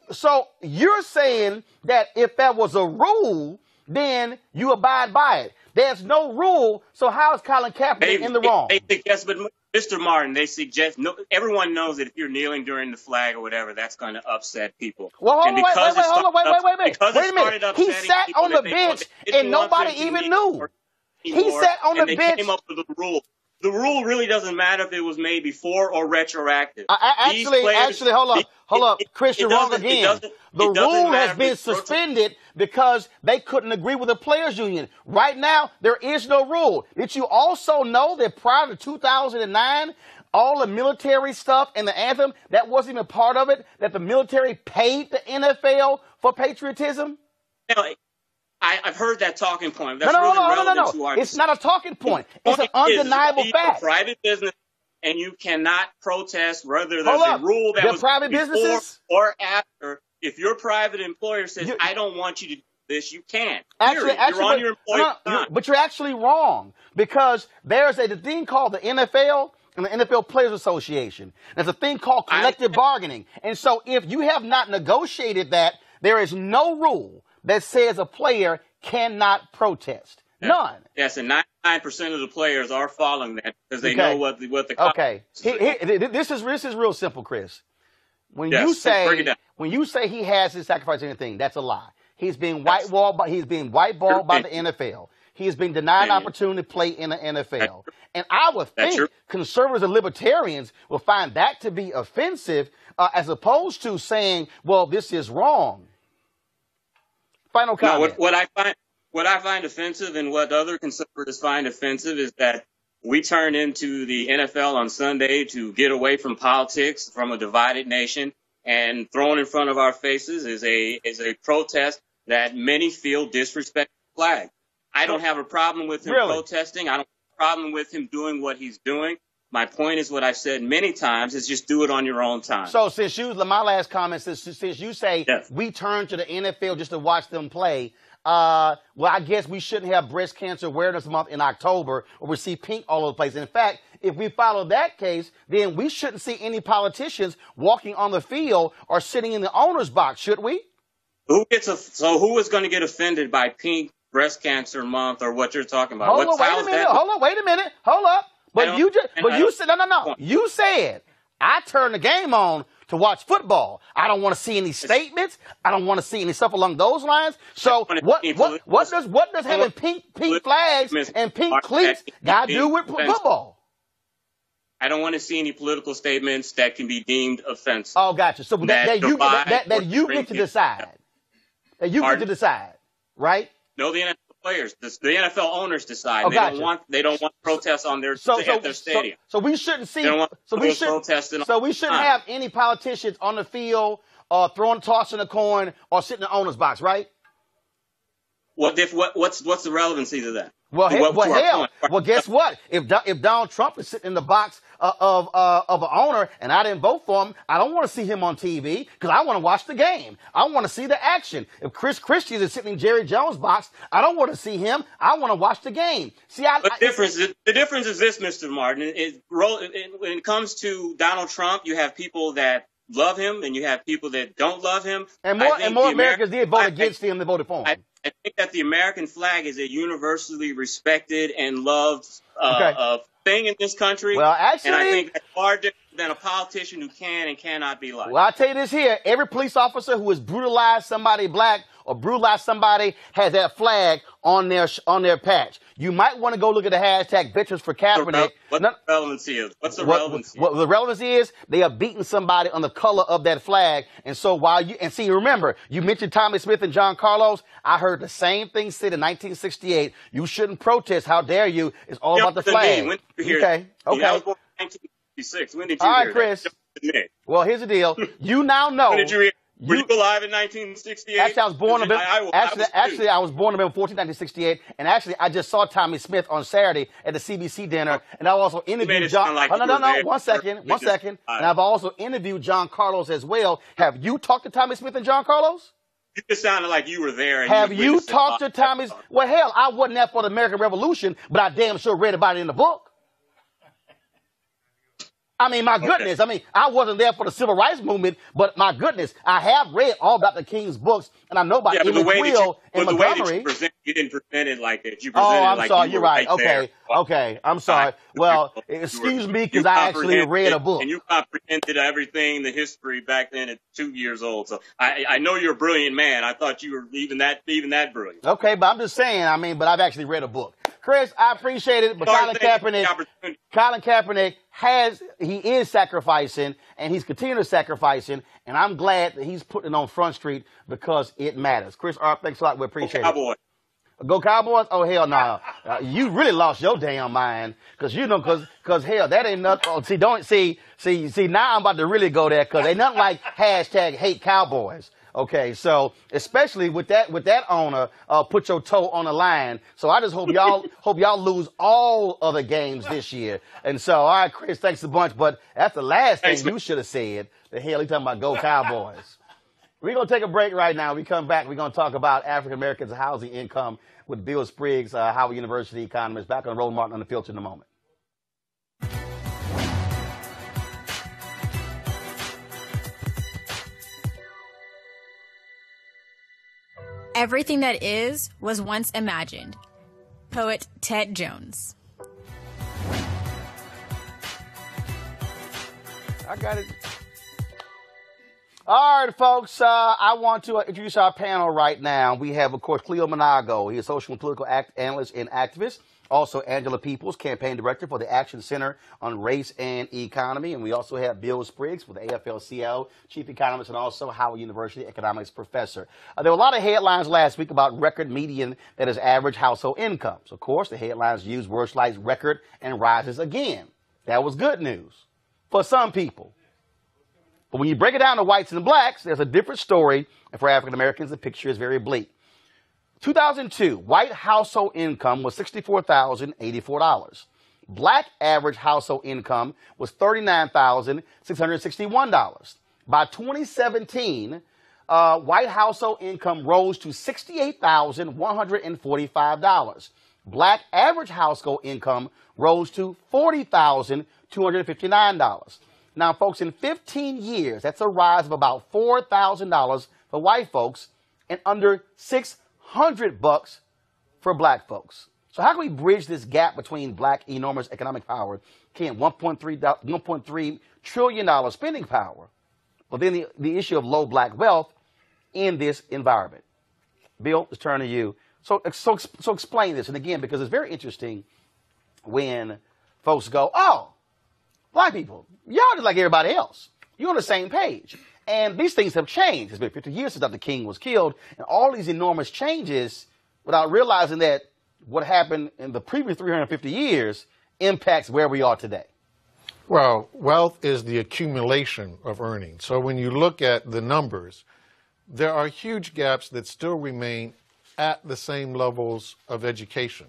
A: you're saying that if that was a rule, then you abide by it. There's no rule, so how is Colin Kaepernick in the wrong?
F: Yes, but Mr. Martin, they suggest everyone knows that if you're kneeling during the flag or whatever, that's going to upset people.
A: Well, hold on, wait a minute. He sat on the bench and nobody even knew. He sat on the bench.
F: They came up with a rule. The rule really doesn't matter if it was made before or retroactive.
A: Actually, hold up. Chris, you're wrong again. The rule has been suspended because they couldn't agree with the players' union. Right now, there is no rule. Did you also know that prior to 2009, all the military stuff and the anthem, that wasn't even part of it, that the military paid the NFL for patriotism?
F: I've heard that talking point. That's really relevant to our
A: It's not a talking point. It's an undeniable fact.
F: A private business, and you cannot protest whether there's a rule that was
A: private
F: before or after. If your private employer says, "I don't want you to do this," you can't. You're on your employer's time.
A: But you're actually wrong because there's a thing called the NFL and the NFL Players Association. There's a thing called collective bargaining. And so if you have not negotiated that, there is no rule that says a player cannot protest. None.
F: Yes, and 99% of the players are following that because they know what the
A: Okay. This is real simple, Chris. When
F: Yes,
A: you
F: break it down.
A: when you say he hasn't sacrificed anything, that's a lie. He's being whiteballed by the NFL. He has been denied an opportunity to play in the NFL. And I would think conservatives and libertarians will find that to be offensive as opposed to saying, well, this is wrong. Final comment.
F: No, what I find offensive and what other conservatives find offensive is that we turn into the NFL on Sunday to get away from politics, from a divided nation, and thrown in front of our faces is a protest that many feel disrespects the flag. I don't have a problem with him protesting. I don't have a problem with him doing what he's doing. My point is what I've said many times is just do it on your own time.
A: So since my last comment, since you say we turn to the NFL just to watch them play, well, I guess we shouldn't have Breast Cancer Awareness Month in October or we see pink all over the place. In fact, if we follow that case, then we shouldn't see any politicians walking on the field or sitting in the owner's box, should we?
F: Who is going to get offended by pink Breast Cancer Month or what you're talking about?
A: Wait a minute. Hold up. But you said, no. You said, I turn the game on to watch football. I don't want to see any statements. I don't want to see any stuff along those lines. So what does having pink flags and pink cleats got to do with football?
F: I don't want to see any political statements that can be deemed offensive.
A: Oh, gotcha. So that you get to decide. That you get to decide, right?
F: No, the NFL players, the NFL owners decide. They don't want protests on their stadium.
A: So we shouldn't see. We shouldn't have any politicians on the field tossing a coin or sitting in the owner's box, right?
F: What's the relevancy to that?
A: Well, guess what? If Donald Trump is sitting in the box of an owner and I didn't vote for him, I don't want to see him on TV because I want to watch the game. I want to see the action. If Chris Christie is sitting in Jerry Jones' box, I don't want to see him. I want to watch the game. See, the
F: difference is this, Mr. Martin. When it comes to Donald Trump, you have people that love him and you have people that don't love him.
A: And more Americans did vote against him than voted for him.
F: I think that the American flag is a universally respected and loved thing in this country.
A: Well, actually,
F: and I think that's far different than a politician who can and cannot be liked.
A: Well, I'll tell you this here. Every police officer who has brutalized somebody black or brutalized somebody has that flag on their patch. You might want to go look at the hashtag Veterans for Kaepernick.
F: What the relevancy is? What's the relevancy?
A: What the relevancy is, they are beating somebody on the color of that flag. And so remember, you mentioned Tommy Smith and John Carlos. I heard the same thing said in 1968. You shouldn't protest. How dare you? It's all about the flag.
F: When did you hear
A: Okay.
F: I was born in 1966. When did you
A: hear
F: that?
A: All right, Chris. Well, here's the deal. You now know.
F: When did you hear? Were you alive in 1968?
A: Actually, I was born I was born November 14, 1968, and actually, I just saw Tommy Smith on Saturday at the CBC dinner, and I also interviewed John. One second, and I've also interviewed John Carlos as well. Have you talked to Tommy Smith and John Carlos?
F: You just sounded like you were there.
A: Have you talked to Tommy? Well, hell, I wasn't there for the American Revolution, but I damn sure read about it in the book. I mean, my goodness. I mean, I wasn't there for the civil rights movement, but my goodness, I have read all Dr. King's books, and I know about Emmett Till and Montgomery.
F: You didn't present it like that.
A: I'm sorry. You're right. Okay. I'm sorry. Well, excuse me, because I actually read a book.
F: And you comprehended everything, the history back then at 2 years old. So I know you're a brilliant man. I thought you were even that brilliant.
A: Okay, but I'm just saying, but I've actually read a book. Chris, I appreciate it, but Colin Kaepernick is sacrificing, and he's continuing to sacrificing, and I'm glad that he's putting it on Front Street because it matters. Chris, thanks a lot. We appreciate it. Go Cowboys? Oh, hell no. You really lost your damn mind because hell, that ain't nothing. See, now I'm about to really go there because ain't nothing like hashtag hate Cowboys. Okay, so especially with that owner, put your toe on the line. So I just hope y'all lose all of the games this year. And so, all right, Chris, thanks a bunch. But that's the last thing you should have said. The hell you talking about? Go Cowboys. We're gonna take a break right now. We come back. We're gonna talk about African Americans' housing income with Bill Spriggs, Howard University economist. Back on Roland Martin Unfiltered in a moment.
G: Everything that is was once imagined. poet Ted Jones.
A: I got it. All right, folks, I want to introduce our panel right now. We have, of course, Cleo Monago. He is social and political analyst and activist. Also, Angela Peoples, campaign director for the Action Center on Race and Economy. And we also have Bill Spriggs with the AFL-CIO, chief economist, and also Howard University economics professor. There were a lot of headlines last week about record median, that is average household incomes. Of course, the headlines use words like record and rises again. That was good news for some people. But when you break it down to whites and blacks, there's a different story. And for African Americans, the picture is very bleak. 2002, white household income was $64,084. Black average household income was $39,661. By 2017, white household income rose to $68,145. Black average household income rose to $40,259. Now, folks, in 15 years, that's a rise of about $4,000 for white folks and under $600 for black folks. So how can we bridge this gap between black enormous economic power, $1.3 trillion spending power, but then the issue of low black wealth in this environment? Bill, let's turn to you. So explain this. And again, because it's very interesting when folks go, oh, black people, y'all just like everybody else. You're on the same page. And these things have changed. It's been 50 years since Dr. King was killed. And all these enormous changes, without realizing that what happened in the previous 350 years impacts where we are today.
H: Well, wealth is the accumulation of earnings. So when you look at the numbers, there are huge gaps that still remain at the same levels of education.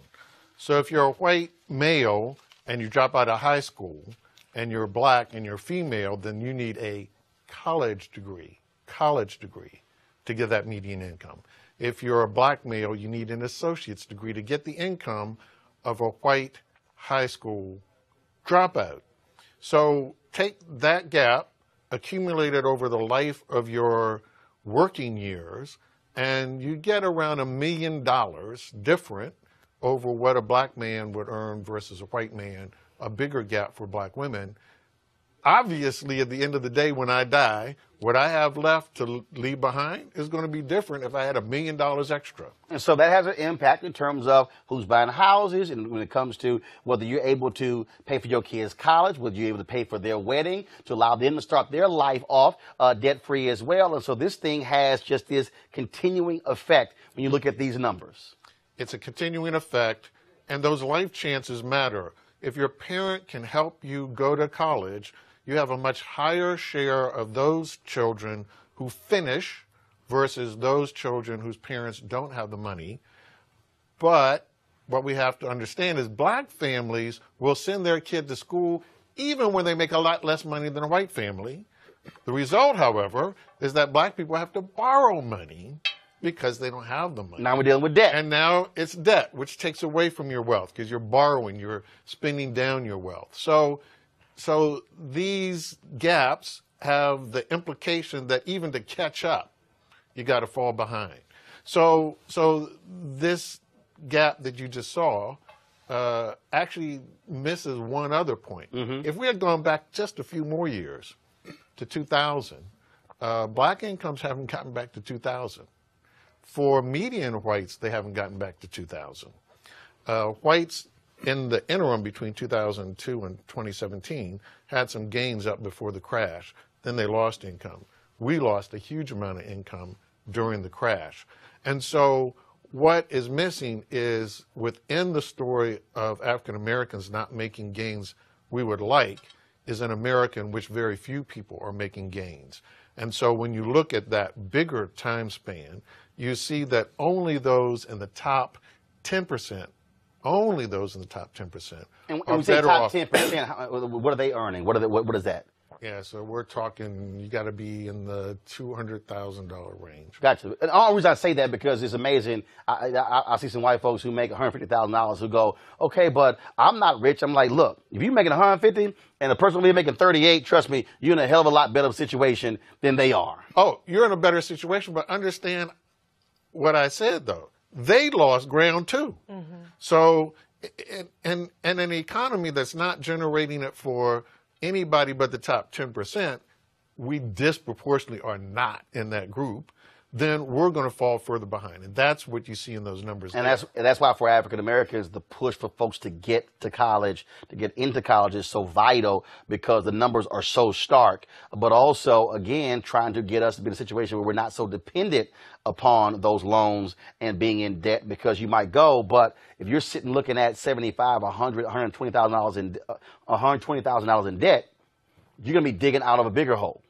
H: So if you're a white male and you drop out of high school, and you're black and you're female, then you need a college degree to get that median income. If you're a black male, you need an associate's degree to get the income of a white high school dropout. So take that gap, accumulate it over the life of your working years, and you get around $1 million different over what a black man would earn versus a white man, a bigger gap for black women. Obviously, at the end of the day, when I die, what I have left to leave behind is going to be different if I had $1 million extra.
A: And so that has an impact in terms of who's buying houses, and when it comes to whether you're able to pay for your kids' college, whether you're able to pay for their wedding, to allow them to start their life off debt-free as well. And so this thing has just this continuing effect when you look at these numbers.
H: It's a continuing effect, and those life chances matter. If your parent can help you go to college, you have a much higher share of those children who finish versus those children whose parents don't have the money. But what we have to understand is black families will send their kid to school even when they make a lot less money than a white family. The result, however, is that black people have to borrow money because they don't have the money.
A: Now we're dealing with debt.
H: And now it's debt, which takes away from your wealth because you're borrowing, you're spending down your wealth. So these gaps have the implication that even to catch up, you got to fall behind. So this gap that you just saw actually misses one other point. Mm-hmm. If we had gone back just a few more years to 2000, black incomes haven't gotten back to 2000. For median whites, they haven't gotten back to 2000. Whites in the interim between 2002 and 2017 had some gains up before the crash. Then they lost income. We lost a huge amount of income during the crash. And so what is missing is within the story of African Americans not making gains we would like is an America in which very few people are making gains. And so when you look at that bigger time span, you see that only those in the top 10%, only those in the top 10%
A: and
H: are
A: we say
H: better
A: top
H: off.
A: 10%, what are they earning? What is that?
H: Yeah, so we're talking, you got to be in the $200,000 range.
A: Gotcha. And the only reason I say that because it's amazing. I see some white folks who make $150,000 who go, okay, but I'm not rich. I'm like, look, if you're making $150 and the person will be making $38, trust me, you're in a hell of a lot better situation than they are.
H: Oh, you're in a better situation, but understand what I said, though. they lost ground too. So, and an economy that's not generating it for anybody but the top 10%, we disproportionately are not in that group, then we're going to fall further behind. And that's what you see in those numbers.
A: And that's why for African Americans, the push for folks to get to college, to get into college is so vital, because the numbers are so stark. But also, again, trying to get us to be in a situation where we're not so dependent upon those loans and being in debt, because you might go, but if you're sitting looking at $75, $100, $120,000 in debt, you're going to be digging out of a bigger hole.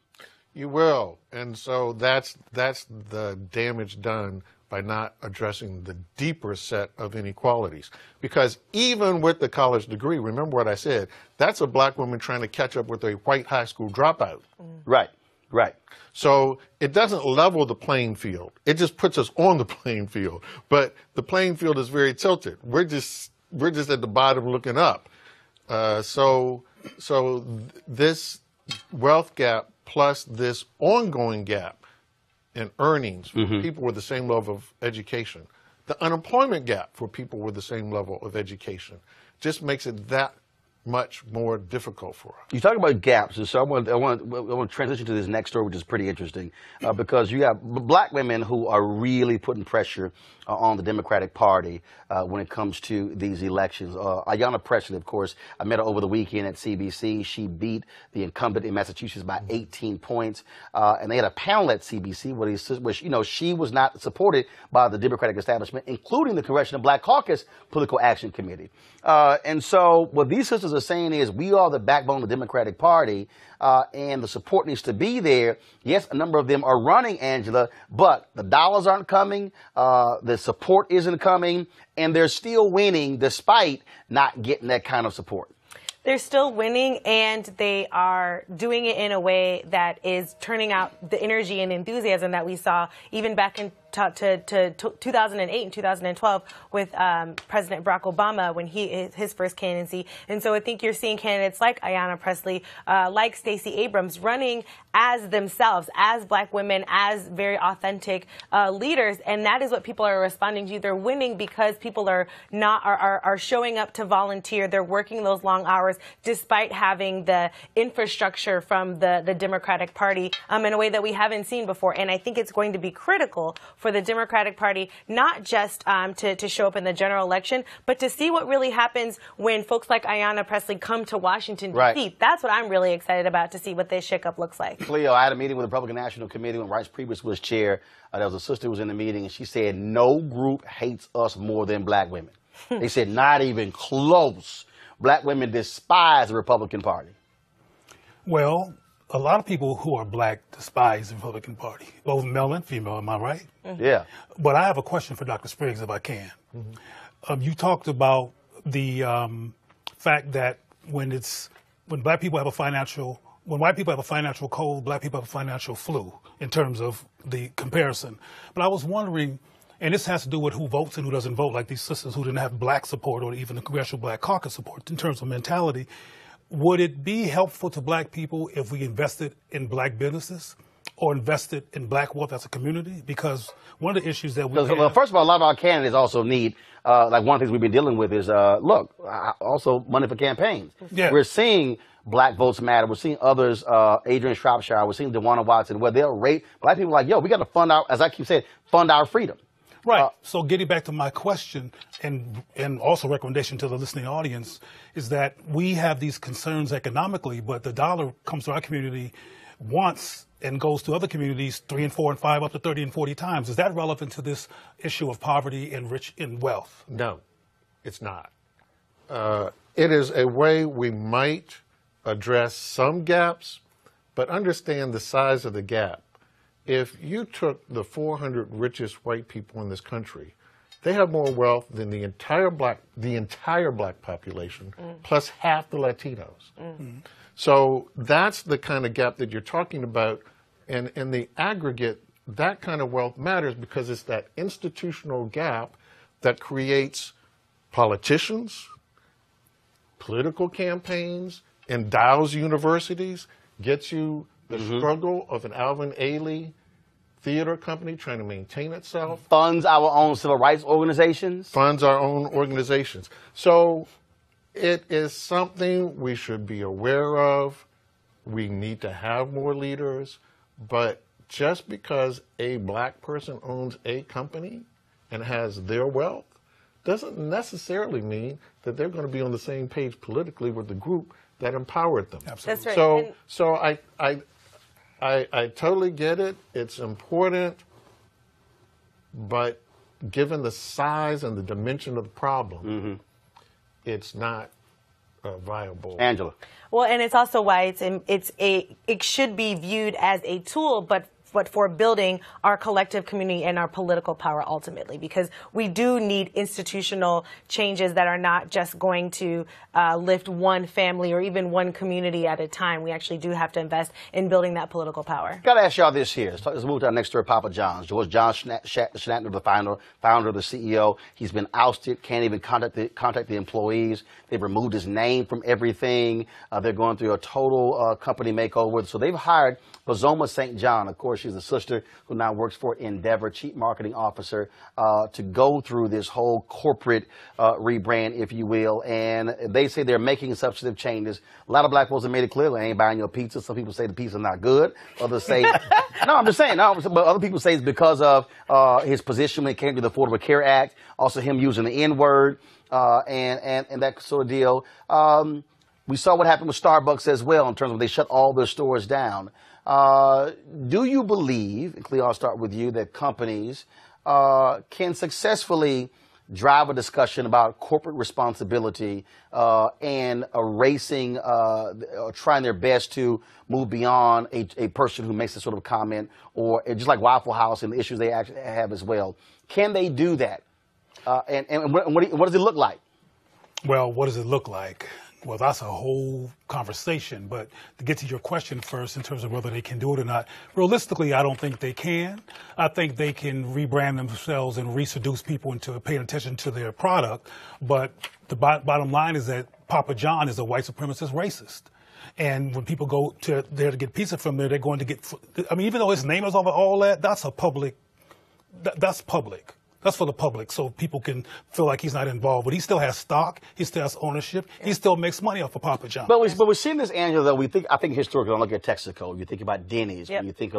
H: You will. And so that's the damage done by not addressing the deeper set of inequalities. Because even with the college degree, remember what I said, that's a black woman trying to catch up with a white high school dropout.
A: Right, right.
H: So it doesn't level the playing field. It just puts us on the playing field. But the playing field is very tilted. We're just at the bottom looking up. So this wealth gap plus this ongoing gap in earnings for people with the same level of education, the unemployment gap for people with the same level of education, just makes it that much more difficult for us.
A: You talk about gaps, and so I want to transition to this next story, which is pretty interesting, because you have black women who are really putting pressure on the Democratic Party when it comes to these elections. Ayanna Pressley, of course, I met her over the weekend at CBC. She beat the incumbent in Massachusetts by 18 points, and they had a panel at CBC where she was not supported by the Democratic establishment, including the Congressional Black Caucus Political Action Committee. And so what these sisters are saying is, we are the backbone of the Democratic Party, and the support needs to be there. Yes, a number of them are running, Angela, but the dollars aren't coming, the support isn't coming, and they're still winning despite not getting that kind of support.
I: They're still winning, and they are doing it in a way that is turning out the energy and enthusiasm that we saw even back in to 2008 and 2012 with President Barack Obama when his first candidacy. And so I think you're seeing candidates like Ayanna Pressley, like Stacey Abrams, running as themselves, as black women, as very authentic leaders, and that is what people are responding to. They're winning because people are showing up to volunteer. They're working those long hours despite having the infrastructure from the Democratic Party in a way that we haven't seen before. And I think it's going to be critical for the Democratic Party, not just to show up in the general election, but to see what really happens when folks like Ayanna Pressley come to Washington, D.C.
A: Right.
I: That's what I'm really excited about, to see what this shakeup looks like.
A: Cleo, I had a meeting with the Republican National Committee when Rice Priebus was chair. There was a sister who was in the meeting, and she said, no group hates us more than black women. They said, not even close. Black women despise the Republican Party.
J: Well, a lot of people who are black despise the Republican Party, both male and female, am I right?
A: Yeah.
J: But I have a question for Dr. Spriggs, if I can. You talked about the fact that when white people have a financial cold, black people have a financial flu in terms of the comparison. But I was wondering, and this has to do with who votes and who doesn't vote, like these sisters who didn't have black support or even the Congressional Black Caucus support in terms of mentality. Would it be helpful to black people if we invested in black businesses or invested in black wealth as a community? Because one of the issues that we have...
A: Well, first of all, a lot of our candidates also need, like one of the things we've been dealing with is, also money for campaigns.
J: Yeah.
A: We're seeing Black Votes Matter. We're seeing others, Adrian Shropshire. We're seeing DeWanna Watson, where they'll rate black people like, yo, we got to fund our, as I keep saying, fund our freedom.
J: Right. So getting back to my question and also recommendation to the listening audience is that we have these concerns economically, but the dollar comes to our community once and goes to other communities 3 and 4 and 5 up to 30 and 40 times. Is that relevant to this issue of poverty and rich in wealth?
H: No, it's not. It is a way we might address some gaps, but understand the size of the gap. If you took the 400 richest white people in this country, they have more wealth than the entire black population, plus half the Latinos. So that's the kind of gap that you're talking about. And in the aggregate, that kind of wealth matters because it's that institutional gap that creates politicians, political campaigns, endows universities, gets you the struggle of an Alvin Ailey theater company trying to maintain itself.
A: Funds our own civil rights organizations.
H: Funds our own organizations. So it is something we should be aware of. We need to have more leaders. But just because a black person owns a company and has their wealth doesn't necessarily mean that they're going to be on the same page politically with the group that empowered them.
J: Absolutely.
I: That's right.
H: So I totally get it. It's important, but given the size and the dimension of the problem, it's not viable.
A: Angela.
I: Well, and it's also why it should be viewed as a tool, but for building our collective community and our political power ultimately, because we do need institutional changes that are not just going to lift one family or even one community at a time. We actually do have to invest in building that political power.
A: Got to ask y'all this here. Let's move to our next story, Papa John's. George John Schnatter, the founder, the CEO, he's been ousted, can't even contact the employees. They've removed his name from everything. They're going through a total company makeover. So they've hired Bazoma St. John. Of course, she's a sister who now works for Endeavor, chief marketing officer, to go through this whole corporate rebrand, if you will. And they say they're making substantive changes. A lot of black folks have made it clear they ain't buying your pizza. Some people say the pizza's not good. Others say, no, I'm just saying, no, but other people say it's because of his position when it came to the Affordable Care Act, also him using the N-word, and that sort of deal. We saw what happened with Starbucks as well in terms of they shut all their stores down. Do you believe, and Cleo, I'll start with you, that companies can successfully drive a discussion about corporate responsibility and erasing, trying their best to move beyond a person who makes a sort of comment, or just like Waffle House and the issues they actually have as well? Can they do that? And what does it look like?
J: Well, what does it look like? Well, that's a whole conversation. But to get to your question first, in terms of whether they can do it or not, realistically, I don't think they can. I think they can rebrand themselves and re-seduce people into paying attention to their product. But the bottom line is that Papa John is a white supremacist racist. And when people go to there to get pizza from there, they're going to get, I mean, even though his name is over all that, that's a public, that's public. That's for the public, so people can feel like he's not involved. But he still has stock. He still has ownership. He still makes money off of Papa John.
A: But we're seeing this, Angela, though. I think historically, when I look at Texaco, you think about Denny's. Yep. When you think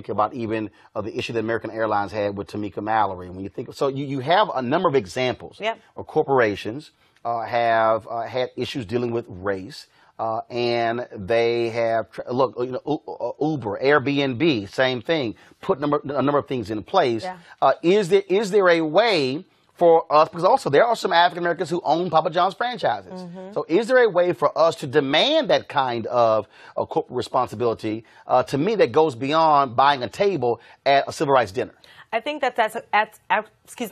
A: about even the issue that American Airlines had with Tamika Mallory. When you think, so you have a number of examples of corporations have had issues dealing with race. And they have, Uber, Airbnb, same thing, put a number of things in place. Yeah. Is there a way for us, because also there are some African Americans who own Papa John's franchises. Mm-hmm. So is there a way for us to demand that kind of corporate responsibility, to me, that goes beyond buying a table at a civil rights dinner?
I: I think that's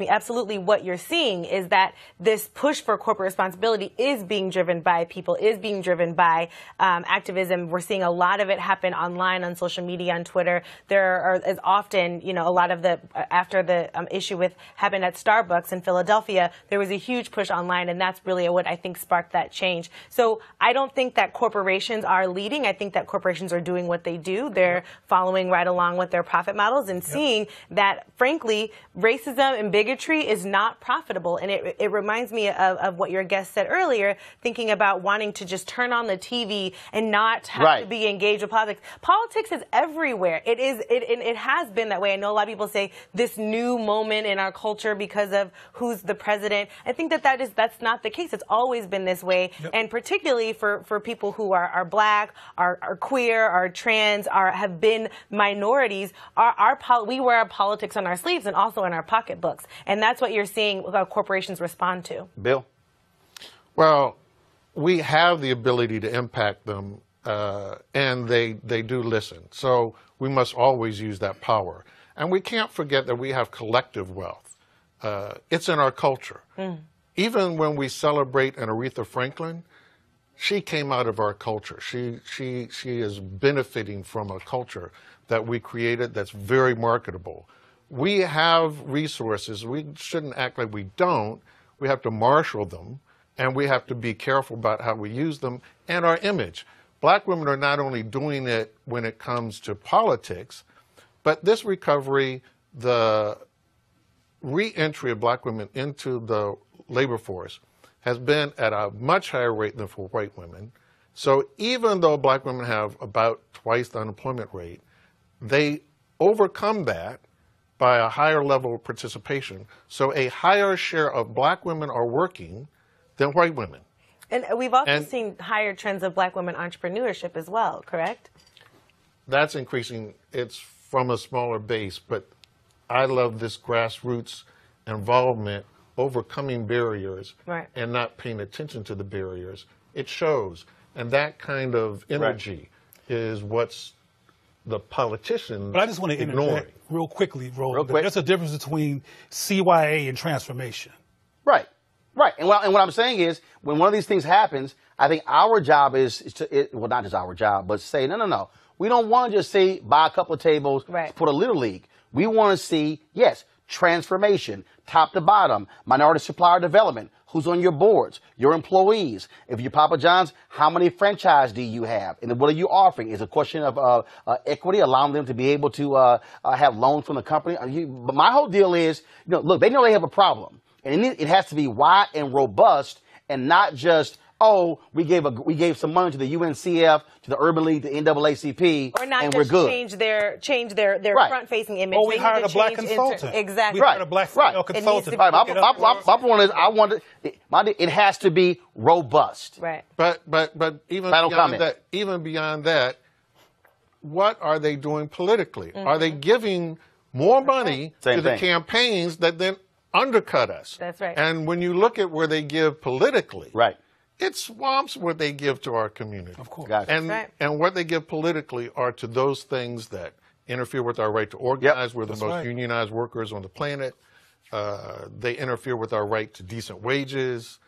I: absolutely what you're seeing is that this push for corporate responsibility is being driven by people, is being driven by activism. We're seeing a lot of it happen online, on social media, on Twitter. There is often, a lot of after the issue happened at Starbucks in Philadelphia, there was a huge push online, and that's really what I think sparked that change. So I don't think that corporations are leading. I think that corporations are doing what they do. They're following right along with their profit models and seeing that, frankly, racism and bigotry is not profitable. And it reminds me of what your guest said earlier, thinking about wanting to just turn on the TV and not have to be engaged with politics. Politics is everywhere. It has been that way. I know a lot of people say this new moment in our culture because of who's the president. I think that's not the case. It's always been this way. Yep. And particularly for people who are black, are queer, are trans, have been minorities, we wear our politics on our sleeves and also in our pocketbooks. And that's what you're seeing corporations respond to.
A: Bill?
H: Well, we have the ability to impact them, and they do listen. So we must always use that power. And we can't forget that we have collective wealth. It's in our culture. Mm. Even when we celebrate an Aretha Franklin, she came out of our culture. She is benefiting from a culture that we created that's very marketable. We have resources. We shouldn't act like we don't. We have to marshal them, and we have to be careful about how we use them and our image. Black women are not only doing it when it comes to politics, But this recovery, the re-entry of black women into the labor force has been at a much higher rate than for white women. So even though black women have about twice the unemployment rate, they overcome that by a higher level of participation. So a higher share of black women are working than white women.
I: And we've also seen higher trends of black women entrepreneurship as well, correct?
H: That's increasing. It's from a smaller base, but I love this grassroots involvement, overcoming barriers, and not paying attention to the barriers. It shows. And that kind of energy is what's the politicians
J: But I just want to interject real quickly, Roland. There's a difference between CYA and transformation.
A: Right. And what I'm saying is, when one of these things happens, I think our job is to, well, not just our job, but say, no. We don't want to just say, buy a couple of tables, put a little league. We want to see, yes, transformation, top to bottom, minority supplier development, who's on your boards, your employees. If you're Papa John's, how many franchise do you have? And what are you offering? It's a question of equity, allowing them to be able to have loans from the company. But my whole deal is, look, they know they have a problem. And it has to be wide and robust and not just, we gave some money to the UNCF, to the Urban League, the NAACP,
I: or not
A: and
I: just
A: we're good.
I: change their front-facing image.
J: Or we hired a black consultant.
I: Exactly.
J: We hired a black female consultant.
A: My point is, it has to be robust.
I: Right.
H: But even beyond that, what are they doing politically? Mm-hmm. Are they giving more money to the campaigns that then undercut us?
I: That's right.
H: And when you look at where they give politically, it swamps what they give to our community.
J: Of course.
H: And what they give politically are to those things that interfere with our right to organize. We're the most unionized workers on the planet. They interfere with our right to decent wages.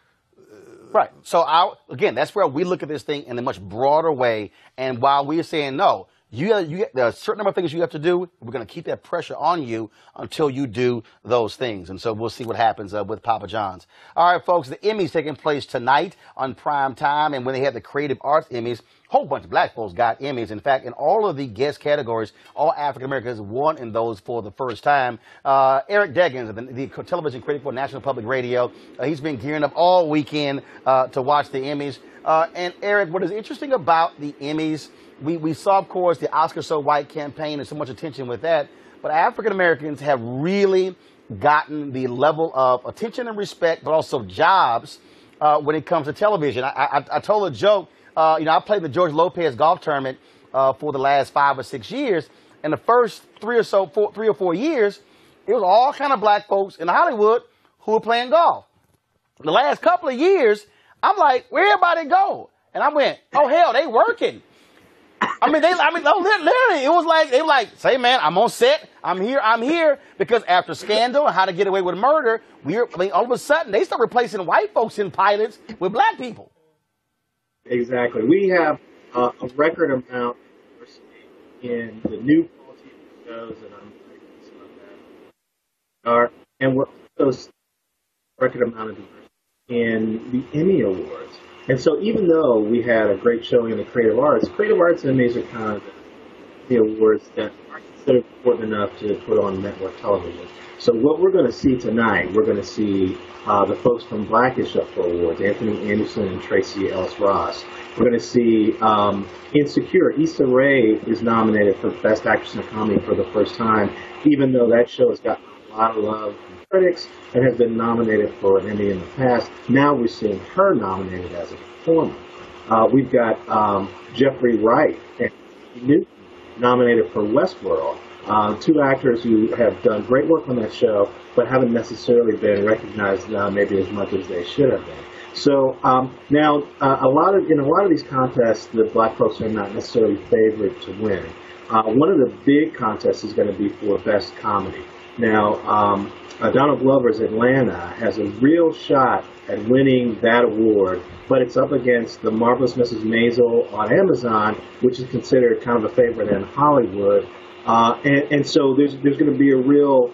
A: Right. So, again, that's where we look at this thing in a much broader way. And while we're saying no, there are a certain number of things you have to do. We're going to keep that pressure on you until you do those things. And so we'll see what happens with Papa John's. All right, folks, the Emmys taking place tonight on prime time. And when they had the Creative Arts Emmys, a whole bunch of black folks got Emmys. In fact, in all of the guest categories, all African Americans won in those for the first time. Eric Deggans, the television critic for National Public Radio, he's been gearing up all weekend to watch the Emmys. And Eric, what is interesting about the Emmys, we saw, of course, the Oscar So White campaign and so much attention with that. But African Americans have really gotten the level of attention and respect, but also jobs when it comes to television. I told a joke. I played the George Lopez golf tournament for the last 5 or 6 years. And the first 3 or 4 years, it was all kind of black folks in Hollywood who were playing golf. The last couple of years, I'm like, where everybody go? And I went, oh, hell, they working. Literally, it was like, they were like, say, man, I'm on set. I'm here. Because after Scandal and How to Get Away with Murder, all of a sudden, they start replacing white folks in pilots with black people.
K: Exactly. We have a record amount of diversity in the new quality shows, and I'm excited about that. And we're also record amount of diversity in the Emmy Awards. And so even though we had a great showing in the Creative Arts Emmys are kind of the awards that aren't considered important enough to put on network television. So what we're going to see tonight, we're going to see the folks from Blackish up for awards, Anthony Anderson and Tracy Ellis Ross. We're going to see Insecure. Issa Rae is nominated for Best Actress in a Comedy for the first time, even though that show has gotten a lot of love from critics and has been nominated for an Emmy in the past. Now we're seeing her nominated as a performer. We've got Jeffrey Wright and Newton nominated for Westworld. 2 actors who have done great work on that show, but haven't necessarily been recognized maybe as much as they should have been. So now, in a lot of these contests, the black folks are not necessarily favored to win. One of the big contests is going to be for Best Comedy. Now, Donald Glover's Atlanta has a real shot at winning that award, but it's up against The Marvelous Mrs. Maisel on Amazon, which is considered kind of a favorite in Hollywood. And so there's going to be a real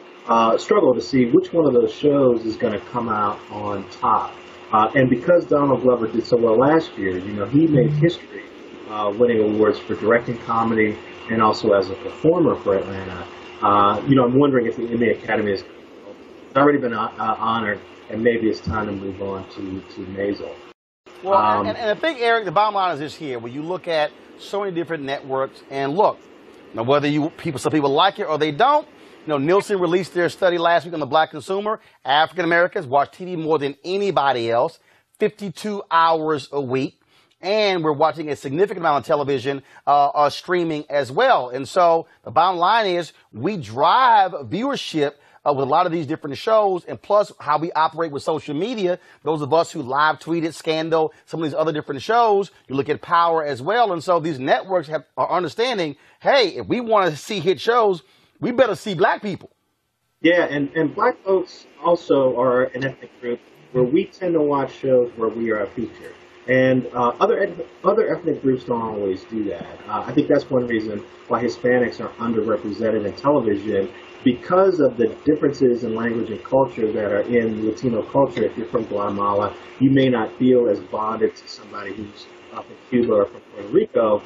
K: struggle to see which one of those shows is going to come out on top. And because Donald Glover did so well last year, he made history winning awards for directing comedy, and also as a performer for Atlanta. I'm wondering if the Emmy Academy has already been honored, and maybe it's time to move on to Maisel.
A: Well, and I think, Eric, the bottom line is this here. When you look at so many different networks, and look, now whether some people like it or they don't, Nielsen released their study last week on the black consumer. African Americans watch TV more than anybody else, 52 hours a week. And we're watching a significant amount of television streaming as well. And so the bottom line is we drive viewership with a lot of these different shows, and plus how we operate with social media. Those of us who live tweeted Scandal, some of these other different shows, you look at Power as well. And so these networks are understanding, hey, if we want to see hit shows, we better see black people.
K: Yeah, and black folks also are an ethnic group where we tend to watch shows where we are featured. And other ethnic groups don't always do that. I think that's one reason why Hispanics are underrepresented in television, because of the differences in language and culture that are in Latino culture. If you're from Guatemala, you may not feel as bonded to somebody who's from Cuba or from Puerto Rico.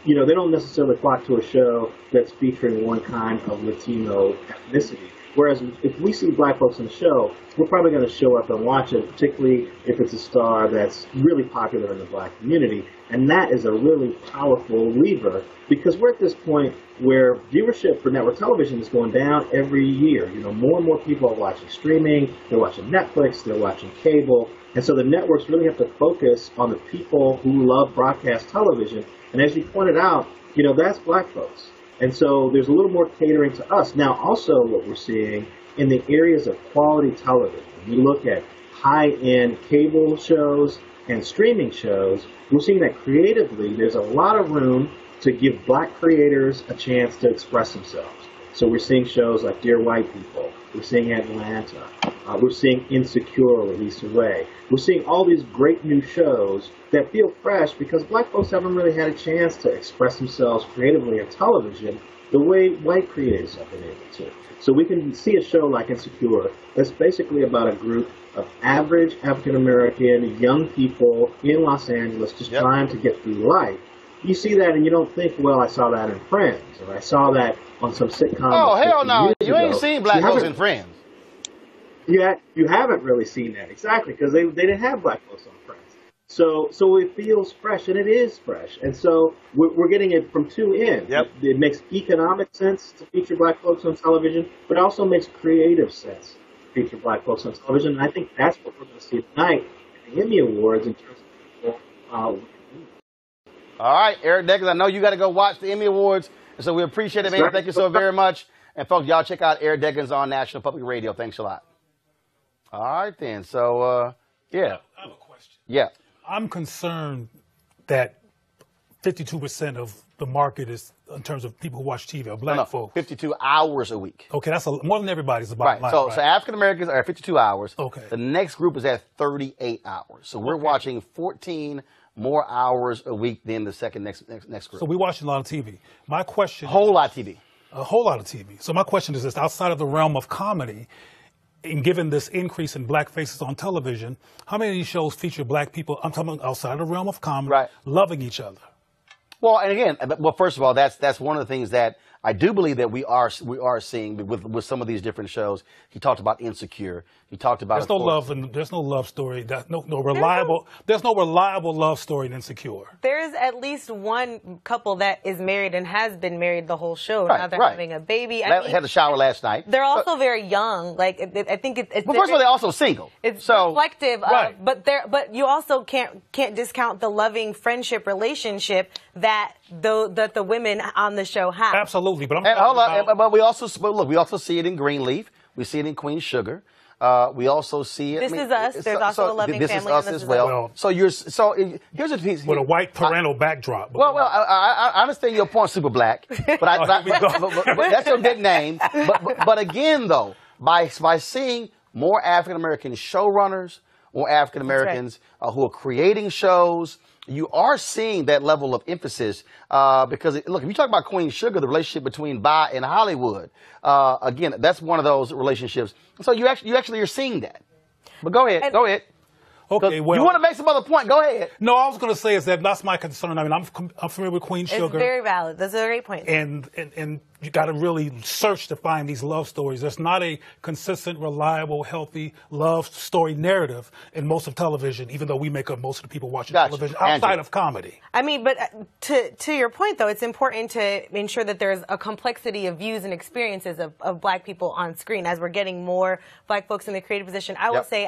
K: They don't necessarily flock to a show that's featuring one kind of Latino ethnicity. Whereas if we see black folks in the show, we're probably going to show up and watch it, particularly if it's a star that's really popular in the black community. And that is a really powerful lever, because we're at this point where viewership for network television is going down every year. More and more people are watching streaming, they're watching Netflix, they're watching cable. And so the networks really have to focus on the people who love broadcast television. And as you pointed out, that's black folks. And so there's a little more catering to us. Now, also what we're seeing in the areas of quality television, we look at high-end cable shows and streaming shows, we're seeing that creatively there's a lot of room to give black creators a chance to express themselves. So we're seeing shows like Dear White People. We're seeing Atlanta. We're seeing Insecure with Lisa Ray. We're seeing all these great new shows that feel fresh because black folks haven't really had a chance to express themselves creatively in television the way white creators have been able to. So we can see a show like Insecure that's basically about a group of average African-American young people in Los Angeles just trying to get through life. You see that and you don't think, well, I saw that in Friends, or I saw that on some sitcom.
A: Oh, hell no. You ain't seen black folks in Friends.
K: Yeah, you haven't really seen that, exactly, because they didn't have black folks on Friends. So it feels fresh, and it is fresh. And so we're getting it from two ends.
A: Yep.
K: It makes economic sense to feature black folks on television, but it also makes creative sense to feature black folks on television. And I think that's what we're going to see tonight at the Emmy Awards in terms of people.
A: All right, Eric Deckers, I know you got to go watch the Emmy Awards, and so we appreciate it, man. Thank you so very much. And folks, y'all check out Eric Deckers on National Public Radio. Thanks a lot. All right, then. So, yeah.
J: I have a question.
A: Yeah.
J: I'm concerned that 52% of the market is, in terms of people who watch TV, are black folks.
A: 52 hours a week.
J: Okay, that's more than everybody's about.
A: Right. So African Americans are at 52 hours.
J: Okay.
A: The next group is at 38 hours. So we're watching 14 more hours a week than the next group.
J: So we're watching a lot of TV. My question.
A: A whole lot of TV.
J: A whole lot of TV. So my question is this: outside of the realm of comedy, and given this increase in black faces on television, how many of these shows feature black people? I'm talking about outside of the realm of comedy, loving each other. Well,
A: and again, first of all, that's one of the things that I do believe that we are seeing with some of these different shows. He talked about Insecure. He talked about
J: there's no love story. There's no reliable love story in Insecure.
I: There's at least one couple that is married and has been married the whole show. Now they're having a baby.
A: I had a shower last night.
I: They're also very young. Like I think it's.
A: Well, first of all, they're also single.
I: It's reflective of, but you also can't discount the loving friendship relationship that the women on the show have.
J: Absolutely, but
A: but we also see it in Greenleaf. We see it in Queen Sugar. We also see it.
I: This Is Us. There's also a loving family.
A: This Is Us as well. So here's a piece
J: with a white parental backdrop.
A: Well, I understand your point, Super Black, but that's your big name. But again, though, by seeing more African American showrunners, more African Americans who are creating shows, you are seeing that level of emphasis because, look, if you talk about Queen Sugar, the relationship between Ba and Hollywood, again, that's one of those relationships. So you actually are seeing that. But go ahead.
J: Okay, well,
A: you want to make some other point? Go ahead.
J: No, I was going to say is that's my concern. I mean, I'm familiar with Queen Sugar.
I: It's very valid. That's a great point.
J: And you got to really search to find these love stories. There's not a consistent, reliable, healthy love story narrative in most of television, even though we make up most of the people watching television outside of comedy.
I: I mean, but to your point, though, it's important to ensure that there's a complexity of views and experiences of black people on screen. As we're getting more black folks in the creative position, I will say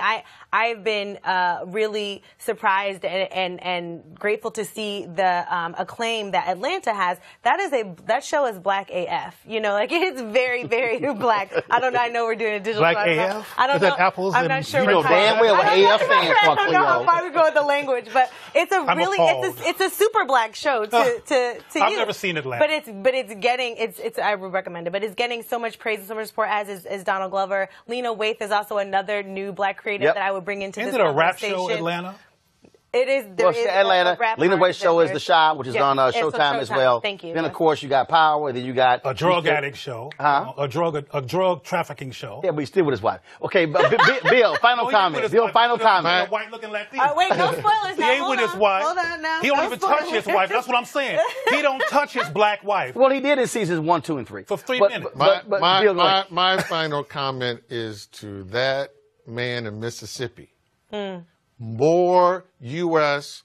I: I've been really surprised and grateful to see the acclaim that Atlanta has. That show is Black AF. You know, like it's very, very black. I don't know. I know we're doing a digital.
J: Black AF.
I: I don't know.
J: Apples
I: I'm not sure.
A: You know damn well what AF stands for.
I: I don't know how far we go with the language, but it's it's a super black show to
J: I've never seen Atlanta,
I: but it's getting I would recommend it, but it's getting so much praise and so much support as is Donald Glover. Lena Waithe is also another new black creative that I would bring into this
J: conversation. Is it a rap
I: show,
J: Atlanta?
I: It is.
A: Atlanta. Lena Waithe's show is The Shop, which is on Showtime as well.
I: Thank you.
A: Then, of course, you got Power. Then you got
J: a drug addict show. A drug trafficking show.
A: Yeah, but he's still with his wife. Okay, but Bill, final comment. Bill, final comment.
J: White looking Latino.
I: Wait, no spoilers.
J: He ain't with his wife.
I: Hold on now.
J: He don't even touch his wife. That's what I'm saying. He don't touch his black wife.
A: Well, he did in seasons 1, 2, and 3
J: for 3 minutes.
H: My final comment is to that man in Mississippi. More U.S.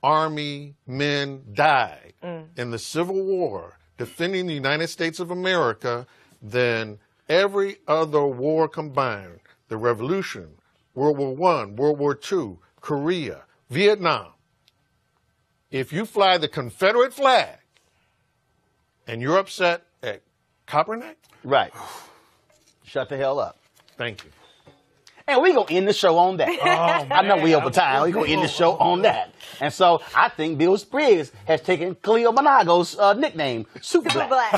H: Army men died in the Civil War defending the United States of America than every other war combined. The Revolution, World War I, World War II, Korea, Vietnam. If you fly the Confederate flag and you're upset at Kaepernick,
A: right, shut the hell up.
H: Thank you.
A: And we're going to end the show on that. I know we over time. We're going to end the show on that. And so I think Bill Spriggs has taken Cleo Monago's nickname, Super Black.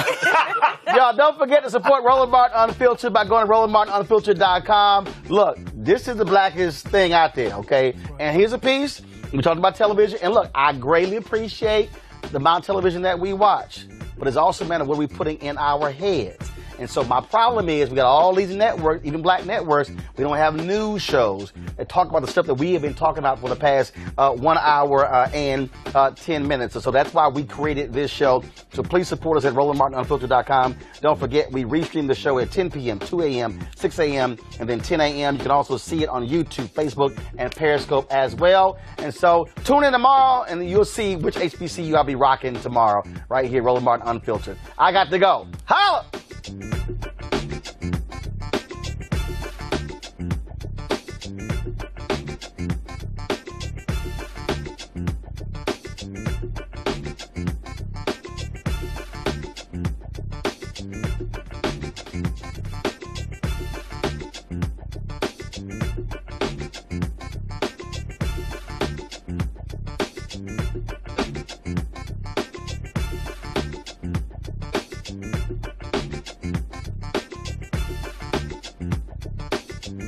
A: Y'all, don't forget to support Roland Martin Unfiltered by going to RolandMartinUnfiltered.com. Look, this is the blackest thing out there, okay? And here's a piece. We talked about television. And look, I greatly appreciate the amount of television that we watch. But it's also a matter of what we're putting in our heads. And so my problem is we got all these networks, even black networks, we don't have news shows that talk about the stuff that we have been talking about for the past 1 hour and 10 minutes. So that's why we created this show. So please support us at RolandMartinUnfiltered.com. Don't forget, we restream the show at 10 p.m., 2 a.m., 6 a.m., and then 10 a.m. You can also see it on YouTube, Facebook, and Periscope as well. And so tune in tomorrow, and you'll see which HBCU I'll be rocking tomorrow right here, Roland Martin Unfiltered. I got to go. Holla!